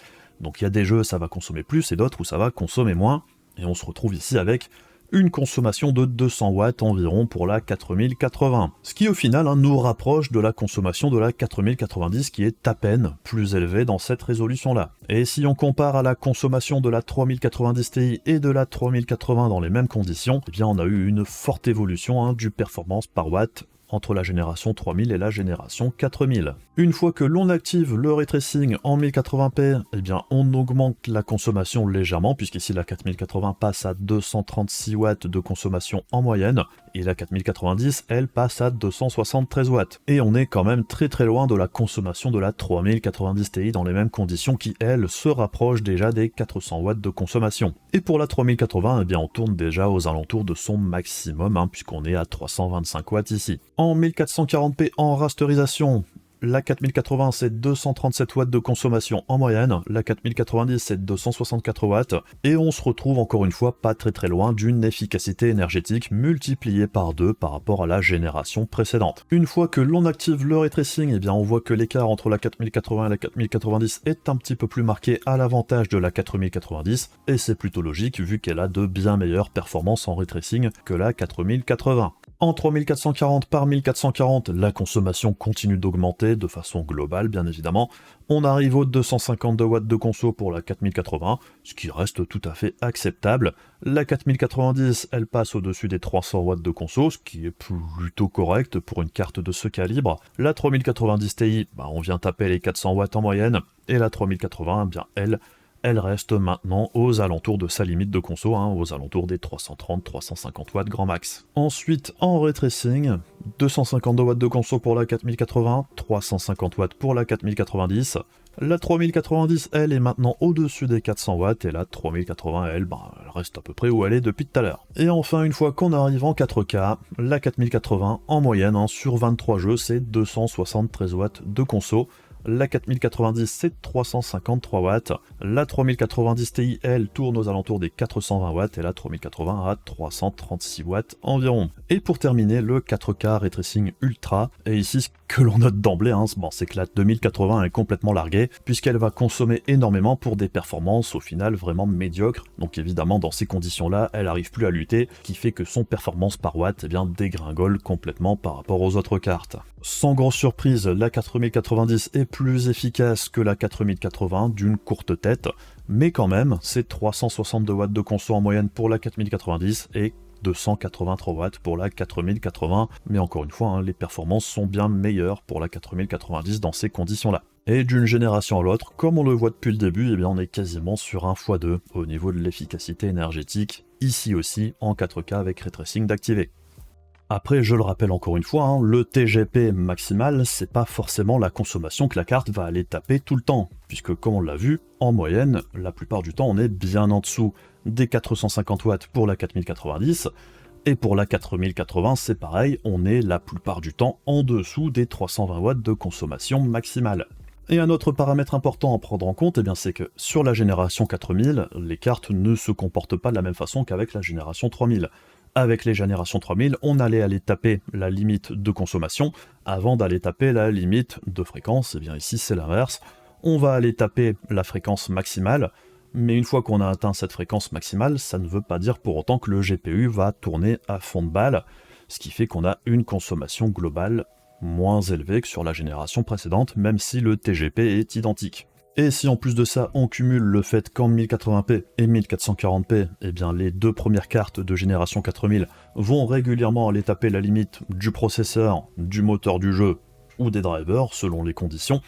Donc il y a des jeux, ça va consommer plus, et d'autres où ça va consommer moins. Et on se retrouve ici avec une consommation de 200 watts environ pour la 4080. Ce qui au final nous rapproche de la consommation de la 4090 qui est à peine plus élevée dans cette résolution-là. Et si on compare à la consommation de la 3090 Ti et de la 3080 dans les mêmes conditions, eh bien on a eu une forte évolution du performance par watt entre la génération 3000 et la génération 4000. Une fois que l'on active le ray tracing en 1080p, eh bien on augmente la consommation légèrement, puisqu'ici la 4080 passe à 236 watts de consommation en moyenne, et la 4090, elle, passe à 273 watts. Et on est quand même très loin de la consommation de la 3090 Ti dans les mêmes conditions qui, elle, se rapproche déjà des 400 watts de consommation. Et pour la 3080, eh bien on tourne déjà aux alentours de son maximum, puisqu'on est à 325 watts ici. En 1440p en rasterisation, la 4080 c'est 237 watts de consommation en moyenne, la 4090 c'est 264 watts, et on se retrouve encore une fois pas très loin d'une efficacité énergétique multipliée par 2 par rapport à la génération précédente. Une fois que l'on active le ray tracing, eh bien on voit que l'écart entre la 4080 et la 4090 est un petit peu plus marqué à l'avantage de la 4090, et c'est plutôt logique vu qu'elle a de bien meilleures performances en ray tracing que la 4080. En 3440 par 1440, la consommation continue d'augmenter de façon globale, bien évidemment. On arrive aux 252 watts de conso pour la 4080, ce qui reste tout à fait acceptable. La 4090, elle passe au-dessus des 300 watts de conso, ce qui est plutôt correct pour une carte de ce calibre. La 3090 Ti, on vient taper les 400 watts en moyenne, et la 3080, eh bien elle reste maintenant aux alentours de sa limite de conso, aux alentours des 330-350 watts grand max. Ensuite, en ray tracing, 252 watts de conso pour la 4080, 350 watts pour la 4090. La 3090, elle, est maintenant au-dessus des 400 watts, et la 3080, elle reste à peu près où elle est depuis tout à l'heure. Et enfin, une fois qu'on arrive en 4K, la 4080, en moyenne, sur 23 jeux, c'est 273 watts de conso. La 4090 c'est 353 watts, la 3090 Ti elle tourne aux alentours des 420 watts et la 3080 à 336 watts environ. Et pour terminer, le 4K Ray Tracing Ultra, et ici ce que l'on note d'emblée, c'est que la 2080 est complètement larguée, puisqu'elle va consommer énormément pour des performances au final vraiment médiocres, donc évidemment dans ces conditions-là, elle n'arrive plus à lutter, ce qui fait que son performance par watt dégringole complètement par rapport aux autres cartes. Sans grosse surprise, la 4090 est plus efficace que la 4080 d'une courte tête, mais quand même, c'est 362 watts de conso en moyenne pour la 4090 et 283 watts pour la 4080, mais encore une fois, les performances sont bien meilleures pour la 4090 dans ces conditions-là. Et d'une génération à l'autre, comme on le voit depuis le début, on est quasiment sur un x2 au niveau de l'efficacité énergétique, ici aussi en 4K avec Ray Tracing d'activer. Après, je le rappelle encore une fois, le TGP maximal, c'est pas forcément la consommation que la carte va aller taper tout le temps, puisque comme on l'a vu, en moyenne, la plupart du temps, on est bien en dessous des 450 watts pour la 4090, et pour la 4080, c'est pareil, on est la plupart du temps en dessous des 320 watts de consommation maximale. Et un autre paramètre important à prendre en compte, c'est que sur la génération 4000, les cartes ne se comportent pas de la même façon qu'avec la génération 3000. Avec les générations 3000, on allait aller taper la limite de consommation avant d'aller taper la limite de fréquence. Et bien ici c'est l'inverse, on va aller taper la fréquence maximale, mais une fois qu'on a atteint cette fréquence maximale, ça ne veut pas dire pour autant que le GPU va tourner à fond de balle, ce qui fait qu'on a une consommation globale moins élevée que sur la génération précédente, même si le TGP est identique. Et si en plus de ça on cumule le fait qu'en 1080p et 1440p, eh bien les deux premières cartes de génération 4000 vont régulièrement aller taper la limite du processeur, du moteur du jeu ou des drivers selon les conditions.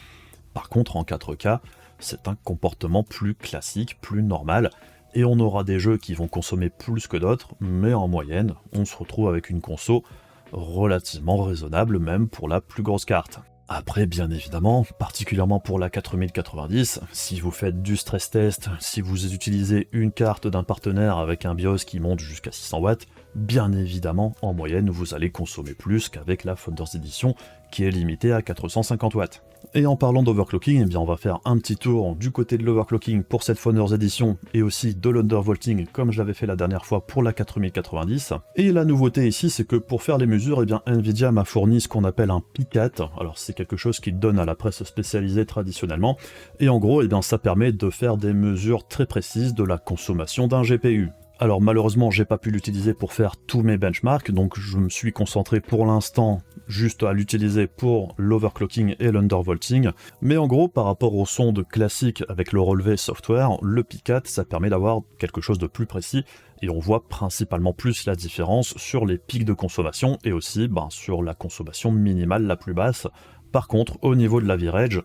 Par contre en 4K, c'est un comportement plus classique, plus normal, et on aura des jeux qui vont consommer plus que d'autres, mais en moyenne, on se retrouve avec une conso relativement raisonnable même pour la plus grosse carte. Après, bien évidemment, particulièrement pour la 4090, si vous faites du stress test, si vous utilisez une carte d'un partenaire avec un BIOS qui monte jusqu'à 600 watts, bien évidemment, en moyenne, vous allez consommer plus qu'avec la Founders Edition, qui est limitée à 450 watts. Et en parlant d'overclocking, eh bien on va faire un petit tour du côté de l'overclocking pour cette Founders Edition et aussi de l'undervolting comme je l'avais fait la dernière fois pour la 4090. Et la nouveauté ici, c'est que pour faire les mesures, eh bien Nvidia m'a fourni ce qu'on appelle un PICAT. Alors c'est quelque chose qu'il donne à la presse spécialisée traditionnellement. Et en gros, eh bien ça permet de faire des mesures très précises de la consommation d'un GPU. Alors malheureusement, j'ai pas pu l'utiliser pour faire tous mes benchmarks, donc je me suis concentré pour l'instant juste à l'utiliser pour l'overclocking et l'undervolting. Mais en gros, par rapport aux sondes classiques avec le relevé software, le PICAT, ça permet d'avoir quelque chose de plus précis, et on voit principalement plus la différence sur les pics de consommation, et aussi sur la consommation minimale la plus basse. Par contre, au niveau de l'average,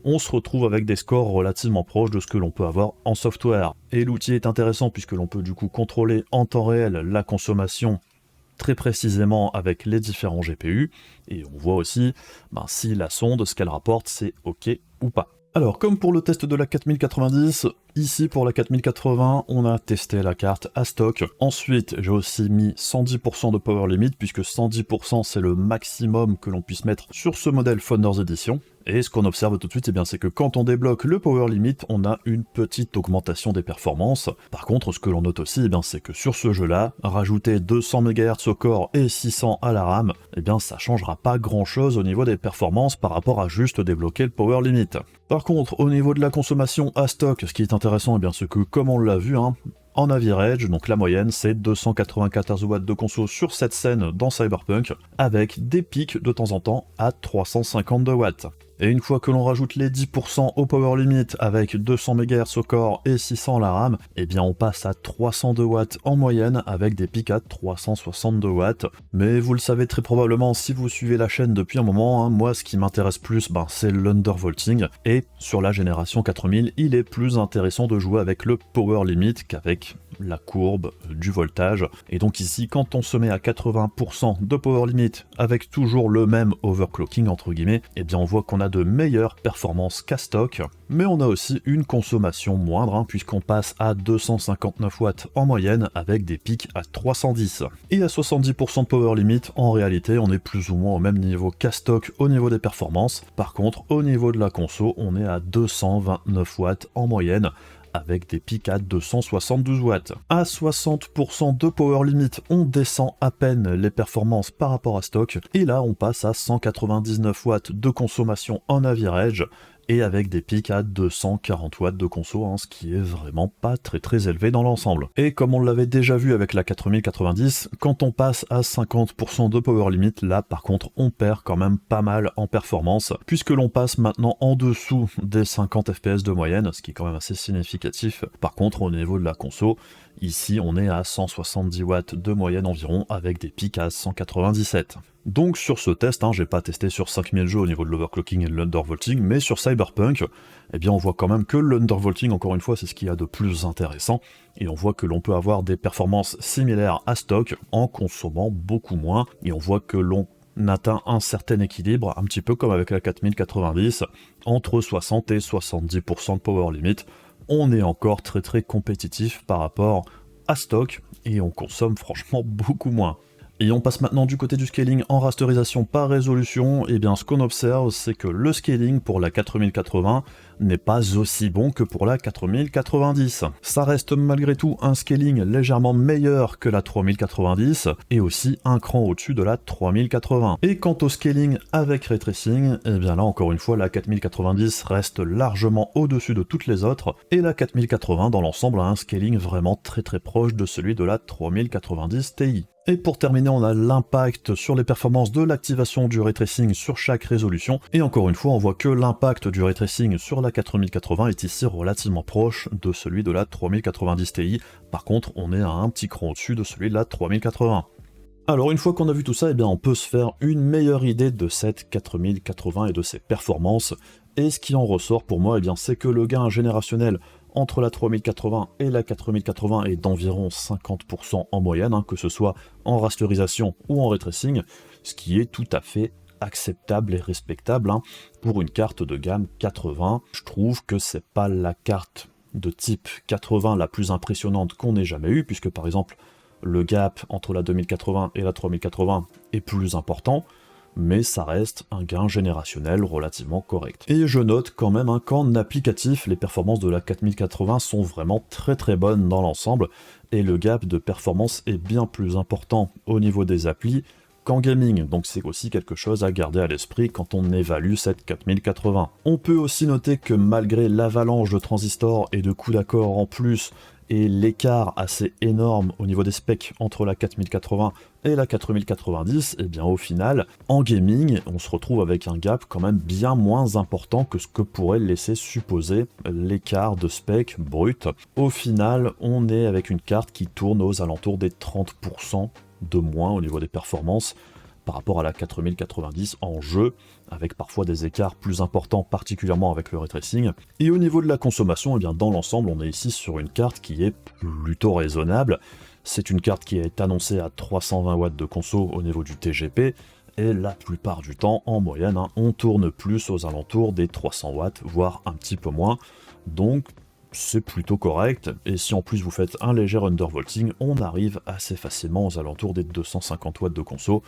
on se retrouve avec des scores relativement proches de ce que l'on peut avoir en software. Et l'outil est intéressant puisque l'on peut du coup contrôler en temps réel la consommation très précisément avec les différents GPU, et on voit aussi si la sonde, ce qu'elle rapporte, c'est OK ou pas. Alors, comme pour le test de la 4090, ici pour la 4080, on a testé la carte à stock. Ensuite, j'ai aussi mis 110% de power limit, puisque 110% c'est le maximum que l'on puisse mettre sur ce modèle Founders Edition. Et ce qu'on observe tout de suite, c'est que quand on débloque le power limit, on a une petite augmentation des performances. Par contre, ce que l'on note aussi, c'est que sur ce jeu-là, rajouter 200 MHz au core et 600 à la RAM, ça changera pas grand-chose au niveau des performances par rapport à juste débloquer le power limit. Par contre, au niveau de la consommation à stock, ce qui est intéressant, c'est que comme on l'a vu, en average, donc la moyenne, c'est 294 watts de conso sur cette scène dans Cyberpunk, avec des pics de temps en temps à 352 watts. Et une fois que l'on rajoute les 10% au power limit avec 200 MHz au core et 600 la RAM, on passe à 302 watts en moyenne avec des pics à 362 watts. Mais vous le savez très probablement si vous suivez la chaîne depuis un moment, moi ce qui m'intéresse plus, c'est l'undervolting. Et sur la génération 4000, il est plus intéressant de jouer avec le power limit qu'avec la courbe du voltage. Et donc ici, quand on se met à 80% de power limit avec toujours le même overclocking entre guillemets, on voit qu'on a de meilleures performances qu'à stock, mais on a aussi une consommation moindre, puisqu'on passe à 259 watts en moyenne avec des pics à 310. Et à 70% de power limit, en réalité, on est plus ou moins au même niveau qu'à stock au niveau des performances. Par contre, au niveau de la conso, on est à 229 watts en moyenne, avec des pics à 272 watts. À 60% de power limit, on descend à peine les performances par rapport à stock, et là on passe à 199 watts de consommation en average, et avec des pics à 240 watts de conso, ce qui est vraiment pas très élevé dans l'ensemble. Et comme on l'avait déjà vu avec la 4090, quand on passe à 50% de power limit, là par contre on perd quand même pas mal en performance, puisque l'on passe maintenant en dessous des 50 fps de moyenne, ce qui est quand même assez significatif. Par contre au niveau de la conso, ici on est à 170 watts de moyenne environ, avec des pics à 197. Donc sur ce test, j'ai pas testé sur 5000 jeux au niveau de l'overclocking et de l'undervolting, mais sur Cyberpunk, on voit quand même que l'undervolting, encore une fois, c'est ce qu'il y a de plus intéressant, et on voit que l'on peut avoir des performances similaires à stock en consommant beaucoup moins, et on voit que l'on atteint un certain équilibre, un petit peu comme avec la 4090, entre 60 et 70% de power limit. On est encore très compétitif par rapport à stock, et on consomme franchement beaucoup moins. Et on passe maintenant du côté du scaling en rasterisation par résolution, ce qu'on observe, c'est que le scaling pour la 4080 n'est pas aussi bon que pour la 4090. Ça reste malgré tout un scaling légèrement meilleur que la 3090, et aussi un cran au-dessus de la 3080. Et quant au scaling avec ray tracing, là encore une fois, la 4090 reste largement au-dessus de toutes les autres, et la 4080 dans l'ensemble a un scaling vraiment très proche de celui de la 3090 Ti. Et pour terminer, on a l'impact sur les performances de l'activation du ray tracing sur chaque résolution. Et encore une fois, on voit que l'impact du ray tracing sur la 4080 est ici relativement proche de celui de la 3090 Ti. Par contre, on est à un petit cran au-dessus de celui de la 3080. Alors une fois qu'on a vu tout ça, eh bien on peut se faire une meilleure idée de cette 4080 et de ses performances. Et ce qui en ressort pour moi, eh bien c'est que le gain générationnel entre la 3080 et la 4080 est d'environ 50% en moyenne, que ce soit en rasterisation ou en ray tracing, ce qui est tout à fait acceptable et respectable pour une carte de gamme 80. Je trouve que c'est pas la carte de type 80 la plus impressionnante qu'on ait jamais eue, puisque par exemple le gap entre la 2080 et la 3080 est plus important, mais ça reste un gain générationnel relativement correct. Et je note quand même qu'en applicatif, les performances de la 4080 sont vraiment très bonnes dans l'ensemble, et le gap de performance est bien plus important au niveau des applis qu'en gaming, donc c'est aussi quelque chose à garder à l'esprit quand on évalue cette 4080. On peut aussi noter que malgré l'avalanche de transistors et de coups d'accord en plus, et l'écart assez énorme au niveau des specs entre la 4080 et la 4090, et bien au final, en gaming, on se retrouve avec un gap quand même bien moins important que ce que pourrait laisser supposer l'écart de spec brut. Au final, on est avec une carte qui tourne aux alentours des 30% de moins au niveau des performances par rapport à la 4090 en jeu, avec parfois des écarts plus importants, particulièrement avec le ray tracing. Et au niveau de la consommation, eh bien dans l'ensemble, on est ici sur une carte qui est plutôt raisonnable. C'est une carte qui est annoncée à 320 watts de conso au niveau du TGP, et la plupart du temps, en moyenne, on tourne plus aux alentours des 300 watts, voire un petit peu moins. Donc c'est plutôt correct, et si en plus vous faites un léger undervolting, on arrive assez facilement aux alentours des 250 watts de conso,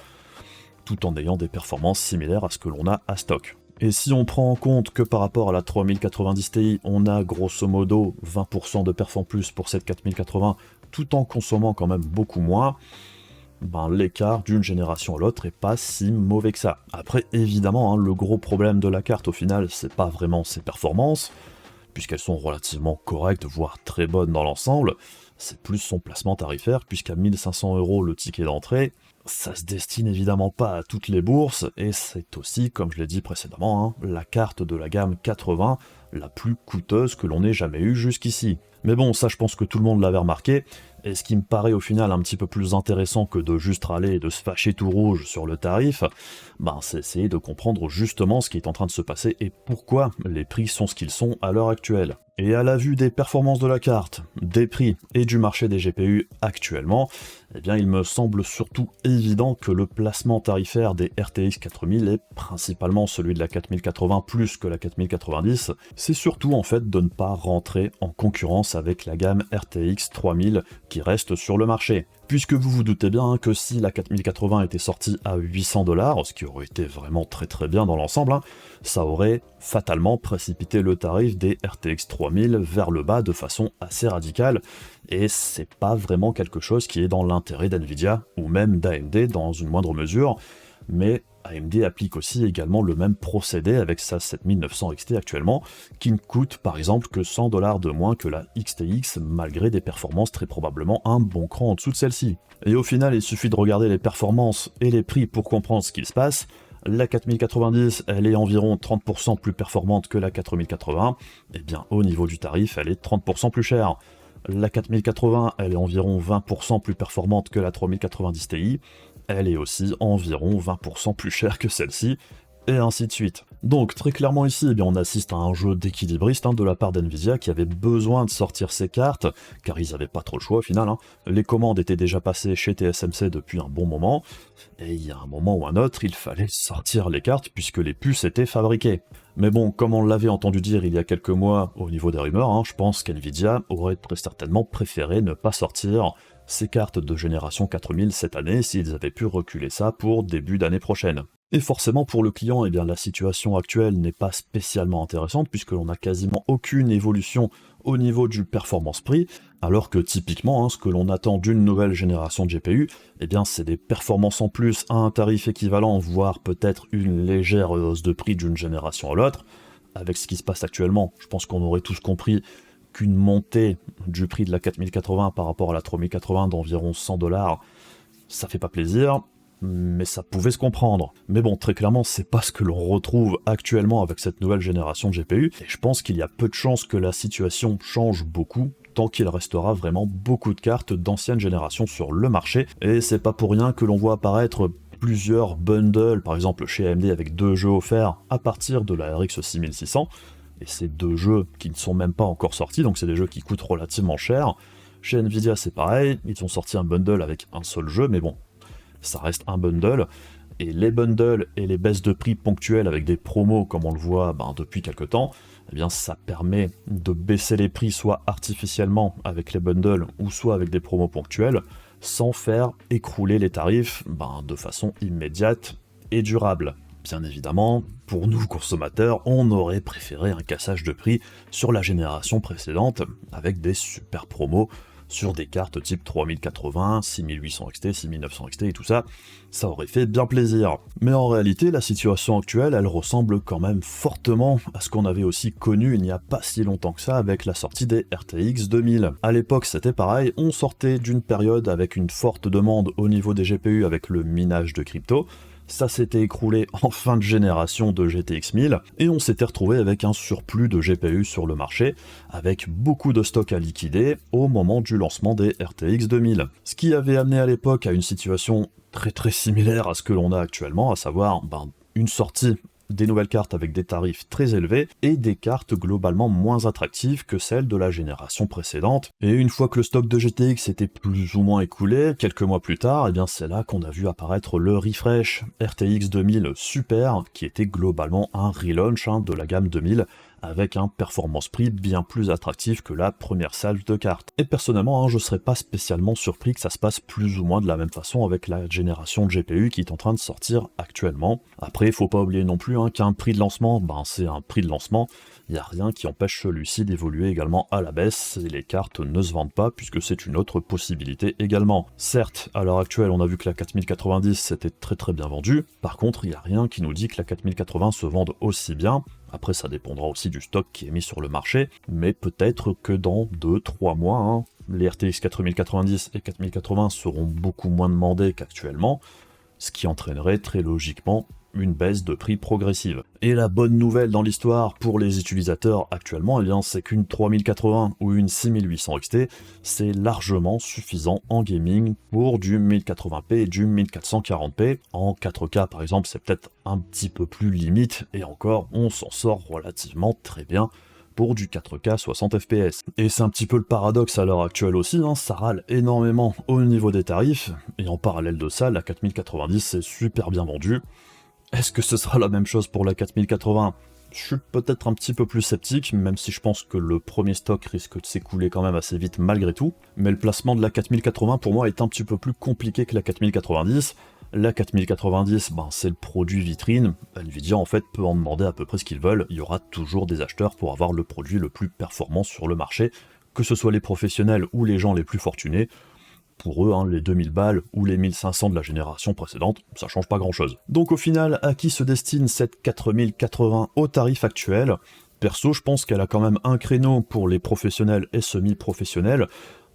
tout en ayant des performances similaires à ce que l'on a à stock. Et si on prend en compte que par rapport à la 3090 Ti, on a grosso modo 20% de perf en plus pour cette 4080, tout en consommant quand même beaucoup moins, l'écart d'une génération à l'autre est pas si mauvais que ça. Après, évidemment, le gros problème de la carte au final, c'est pas vraiment ses performances, puisqu'elles sont relativement correctes, voire très bonnes dans l'ensemble, c'est plus son placement tarifaire, puisqu'à 1500 € le ticket d'entrée, ça se destine évidemment pas à toutes les bourses, et c'est aussi, comme je l'ai dit précédemment, la carte de la gamme 80 la plus coûteuse que l'on ait jamais eue jusqu'ici. Mais bon, ça je pense que tout le monde l'avait remarqué, et ce qui me paraît au final un petit peu plus intéressant que de juste râler et de se fâcher tout rouge sur le tarif, c'est essayer de comprendre justement ce qui est en train de se passer et pourquoi les prix sont ce qu'ils sont à l'heure actuelle. Et à la vue des performances de la carte, des prix et du marché des GPU actuellement, eh bien il me semble surtout évident que le placement tarifaire des RTX 4000 est principalement celui de la 4080 plus que la 4090, c'est surtout en fait de ne pas rentrer en concurrence avec la gamme RTX 3000 qui reste sur le marché. Puisque vous vous doutez bien que si la 4080 était sortie à 800 $, ce qui aurait été vraiment très bien dans l'ensemble, ça aurait fatalement précipité le tarif des RTX 3000 vers le bas de façon assez radicale, et c'est pas vraiment quelque chose qui est dans l'intérêt d'NVIDIA, ou même d'AMD dans une moindre mesure, mais AMD applique aussi également le même procédé avec sa 7900 XT actuellement, qui ne coûte par exemple que 100 $ de moins que la XTX, malgré des performances très probablement un bon cran en dessous de celle-ci. Et au final, il suffit de regarder les performances et les prix pour comprendre ce qu'il se passe. La 4090, elle est environ 30% plus performante que la 4080, et bien au niveau du tarif, elle est 30% plus chère. La 4080, elle est environ 20% plus performante que la 3090 Ti, elle est aussi environ 20% plus chère que celle-ci, et ainsi de suite. Donc très clairement ici, on assiste à un jeu d'équilibriste de la part d'NVIDIA qui avait besoin de sortir ses cartes, car ils n'avaient pas trop le choix au final. Les commandes étaient déjà passées chez TSMC depuis un bon moment, et il y a un moment ou un autre, il fallait sortir les cartes puisque les puces étaient fabriquées. Mais bon, comme on l'avait entendu dire il y a quelques mois au niveau des rumeurs, je pense qu'NVIDIA aurait très certainement préféré ne pas sortir ces cartes de génération 4000 cette année s'ils avaient pu reculer ça pour début d'année prochaine. Et forcément pour le client, la situation actuelle n'est pas spécialement intéressante puisque l'on n'a quasiment aucune évolution au niveau du performance prix, alors que typiquement ce que l'on attend d'une nouvelle génération de GPU, c'est des performances en plus à un tarif équivalent, voire peut-être une légère hausse de prix d'une génération à l'autre. Avec ce qui se passe actuellement, je pense qu'on aurait tous compris qu'une montée du prix de la 4080 par rapport à la 3080 d'environ 100 $, Ça fait pas plaisir, mais ça pouvait se comprendre. Mais bon, très clairement, c'est pas ce que l'on retrouve actuellement avec cette nouvelle génération de GPU, et je pense qu'il y a peu de chances que la situation change beaucoup, tant qu'il restera vraiment beaucoup de cartes d'ancienne génération sur le marché, et c'est pas pour rien que l'on voit apparaître plusieurs bundles, par exemple chez AMD avec 2 jeux offerts à partir de la RX 6600, et c'est 2 jeux qui ne sont même pas encore sortis, donc c'est des jeux qui coûtent relativement cher. Chez Nvidia c'est pareil, ils ont sorti un bundle avec un seul jeu, mais bon, ça reste un bundle, et les bundles et les baisses de prix ponctuelles avec des promos comme on le voit depuis quelques temps, eh bien ça permet de baisser les prix soit artificiellement avec les bundles ou soit avec des promos ponctuels, sans faire écrouler les tarifs de façon immédiate et durable. Bien évidemment, pour nous consommateurs, on aurait préféré un cassage de prix sur la génération précédente avec des super promos sur des cartes type 3080, 6800 XT, 6900 XT et tout ça, ça aurait fait bien plaisir. Mais en réalité, la situation actuelle, elle ressemble quand même fortement à ce qu'on avait aussi connu il n'y a pas si longtemps que ça avec la sortie des RTX 2000. À l'époque, c'était pareil, on sortait d'une période avec une forte demande au niveau des GPU avec le minage de crypto, ça s'était écroulé en fin de génération de GTX 1000, et on s'était retrouvé avec un surplus de GPU sur le marché, avec beaucoup de stocks à liquider au moment du lancement des RTX 2000. Ce qui avait amené à l'époque à une situation très similaire à ce que l'on a actuellement, à savoir une sortie des nouvelles cartes avec des tarifs très élevés et des cartes globalement moins attractives que celles de la génération précédente. Et une fois que le stock de GTX était plus ou moins écoulé, quelques mois plus tard, eh bien c'est là qu'on a vu apparaître le refresh RTX 2000 Super, qui était globalement un relaunch de la gamme 2000, avec un performance prix bien plus attractif que la première salve de cartes. Et personnellement, je serais pas spécialement surpris que ça se passe plus ou moins de la même façon avec la génération de GPU qui est en train de sortir actuellement. Après, il faut pas oublier non plus qu'un prix de lancement, c'est un prix de lancement, il n'y a rien qui empêche celui-ci d'évoluer également à la baisse, et les cartes ne se vendent pas puisque c'est une autre possibilité également. Certes, à l'heure actuelle, on a vu que la 4090 s'était très bien vendue, par contre, il n'y a rien qui nous dit que la 4080 se vende aussi bien. Après, ça dépendra aussi du stock qui est mis sur le marché, mais peut-être que dans 2-3 mois, les RTX 4090 et 4080 seront beaucoup moins demandés qu'actuellement, ce qui entraînerait très logiquement une baisse de prix progressive. Et la bonne nouvelle dans l'histoire pour les utilisateurs actuellement, c'est qu'une 3080 ou une 6800 XT, c'est largement suffisant en gaming pour du 1080p et du 1440p. En 4K par exemple, c'est peut-être un petit peu plus limite, et encore, on s'en sort relativement très bien pour du 4K 60 fps. Et c'est un petit peu le paradoxe à l'heure actuelle aussi, ça râle énormément au niveau des tarifs, et en parallèle de ça, la 4090 c'est super bien vendu. Est-ce que ce sera la même chose pour la 4080 ? Je suis peut-être un petit peu plus sceptique, même si je pense que le premier stock risque de s'écouler quand même assez vite malgré tout. Mais le placement de la 4080 pour moi est un petit peu plus compliqué que la 4090. La 4090, c'est le produit vitrine. Nvidia en fait peut en demander à peu près ce qu'ils veulent. Il y aura toujours des acheteurs pour avoir le produit le plus performant sur le marché, que ce soit les professionnels ou les gens les plus fortunés. Pour eux, les 2000 balles ou les 1500 de la génération précédente, ça change pas grand chose. Donc au final, à qui se destine cette 4080 au tarif actuel ? Perso, je pense qu'elle a quand même un créneau pour les professionnels et semi-professionnels,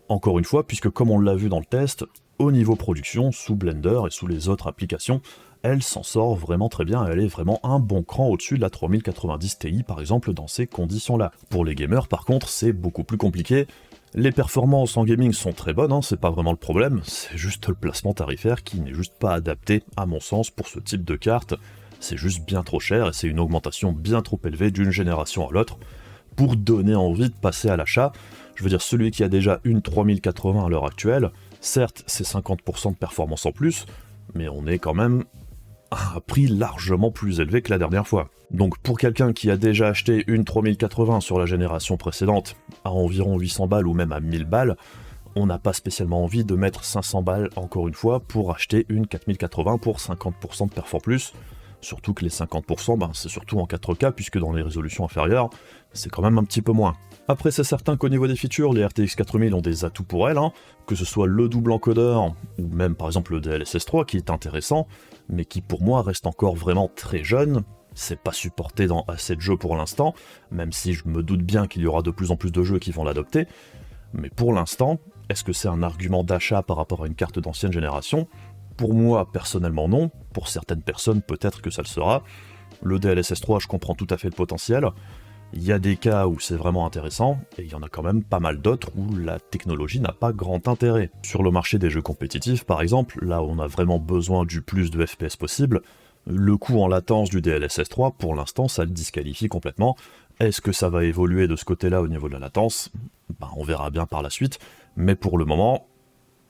encore une fois, puisque comme on l'a vu dans le test, au niveau production, sous Blender et sous les autres applications, elle s'en sort vraiment très bien, elle est vraiment un bon cran au-dessus de la 3090 Ti par exemple dans ces conditions-là. Pour les gamers par contre, c'est beaucoup plus compliqué. Les performances en gaming sont très bonnes, c'est pas vraiment le problème, c'est juste le placement tarifaire qui n'est juste pas adapté, à mon sens, pour ce type de carte. C'est juste bien trop cher et c'est une augmentation bien trop élevée d'une génération à l'autre pour donner envie de passer à l'achat. Je veux dire, celui qui a déjà une 3080 à l'heure actuelle, certes, c'est 50% de performance en plus, mais on est quand même à un prix largement plus élevé que la dernière fois. Donc pour quelqu'un qui a déjà acheté une 3080 sur la génération précédente à environ 800 balles ou même à 1000 balles, on n'a pas spécialement envie de mettre 500 balles encore une fois pour acheter une 4080 pour 50% de perf en plus, surtout que les 50% c'est surtout en 4K puisque dans les résolutions inférieures c'est quand même un petit peu moins. Après c'est certain qu'au niveau des features, les RTX 4000 ont des atouts pour elles, que ce soit le double encodeur ou même par exemple le DLSS 3 qui est intéressant, mais qui pour moi reste encore vraiment très jeune. C'est pas supporté dans assez de jeux pour l'instant, même si je me doute bien qu'il y aura de plus en plus de jeux qui vont l'adopter. Mais pour l'instant, Est-ce que c'est un argument d'achat par rapport à une carte d'ancienne génération? Pour moi, personnellement, non. Pour certaines personnes, peut-être que ça le sera. Le DLSS 3, je comprends tout à fait le potentiel. Il y a des cas où c'est vraiment intéressant, et il y en a quand même pas mal d'autres où la technologie n'a pas grand intérêt. Sur le marché des jeux compétitifs, par exemple, là où on a vraiment besoin du plus de FPS possible, le coût en latence du DLSS 3, pour l'instant, ça le disqualifie complètement. Est-ce que ça va évoluer de ce côté-là au niveau de la latence? On verra bien par la suite, mais pour le moment,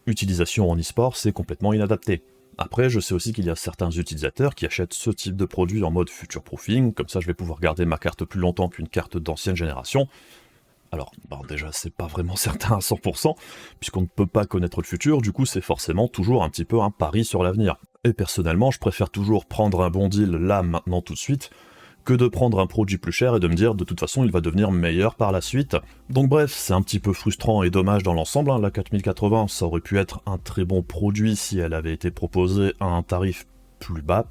utilisation en e-sport, c'est complètement inadapté. Après, je sais aussi qu'il y a certains utilisateurs qui achètent ce type de produit en mode future-proofing, comme ça je vais pouvoir garder ma carte plus longtemps qu'une carte d'ancienne génération. Alors, déjà, c'est pas vraiment certain à 100%, puisqu'on ne peut pas connaître le futur, du coup c'est forcément toujours un petit peu un pari sur l'avenir. Et personnellement, je préfère toujours prendre un bon deal là, maintenant, tout de suite, que de prendre un produit plus cher et de me dire de toute façon il va devenir meilleur par la suite. Donc bref, c'est un petit peu frustrant et dommage dans l'ensemble, la 4080, ça aurait pu être un très bon produit si elle avait été proposée à un tarif plus bas,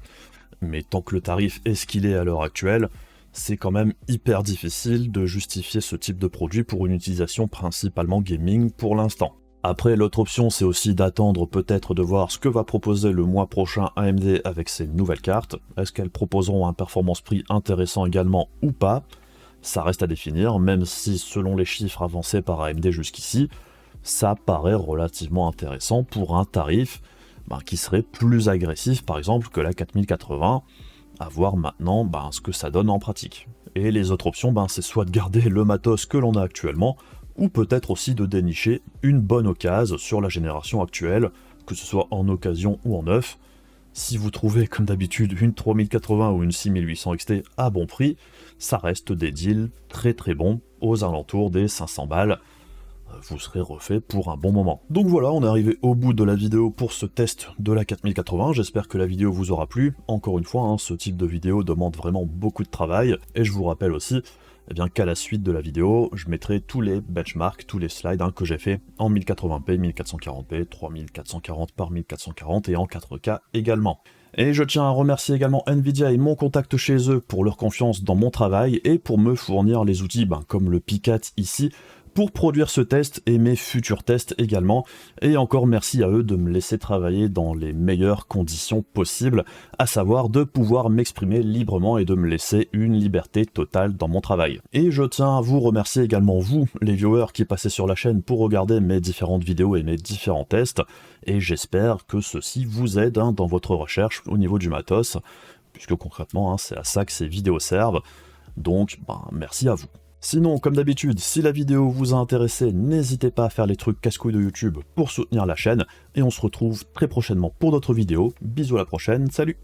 mais tant que le tarif est ce qu'il est à l'heure actuelle, c'est quand même hyper difficile de justifier ce type de produit pour une utilisation principalement gaming pour l'instant. Après, l'autre option, c'est aussi d'attendre peut-être de voir ce que va proposer le mois prochain AMD avec ses nouvelles cartes. Est-ce qu'elles proposeront un performance-prix intéressant également ou pas? Ça reste à définir, même si selon les chiffres avancés par AMD jusqu'ici, ça paraît relativement intéressant pour un tarif qui serait plus agressif par exemple que la 4080, à voir maintenant ce que ça donne en pratique. Et les autres options, c'est soit de garder le matos que l'on a actuellement, ou peut-être aussi de dénicher une bonne occasion sur la génération actuelle, que ce soit en occasion ou en neuf. Si vous trouvez comme d'habitude une 3080 ou une 6800 XT à bon prix, ça reste des deals très très bons, aux alentours des 500 balles. Vous serez refait pour un bon moment. Donc voilà, on est arrivé au bout de la vidéo pour ce test de la 4080, j'espère que la vidéo vous aura plu. Encore une fois, ce type de vidéo demande vraiment beaucoup de travail, et je vous rappelle aussi qu'à la suite de la vidéo, je mettrai tous les benchmarks, tous les slides que j'ai fait en 1080p, 1440p, 3440 par 1440 et en 4K également. Et je tiens à remercier également Nvidia et mon contact chez eux pour leur confiance dans mon travail et pour me fournir les outils comme le Picat ici, pour produire ce test et mes futurs tests également, et encore merci à eux de me laisser travailler dans les meilleures conditions possibles, à savoir de pouvoir m'exprimer librement et de me laisser une liberté totale dans mon travail. Et je tiens à vous remercier également vous, les viewers qui passez sur la chaîne pour regarder mes différentes vidéos et mes différents tests, et j'espère que ceci vous aide dans votre recherche au niveau du matos, puisque concrètement c'est à ça que ces vidéos servent, donc merci à vous. Sinon, comme d'habitude, si la vidéo vous a intéressé, n'hésitez pas à faire les trucs casse-couilles de YouTube pour soutenir la chaîne, et on se retrouve très prochainement pour d'autres vidéos. Bisous à la prochaine, salut!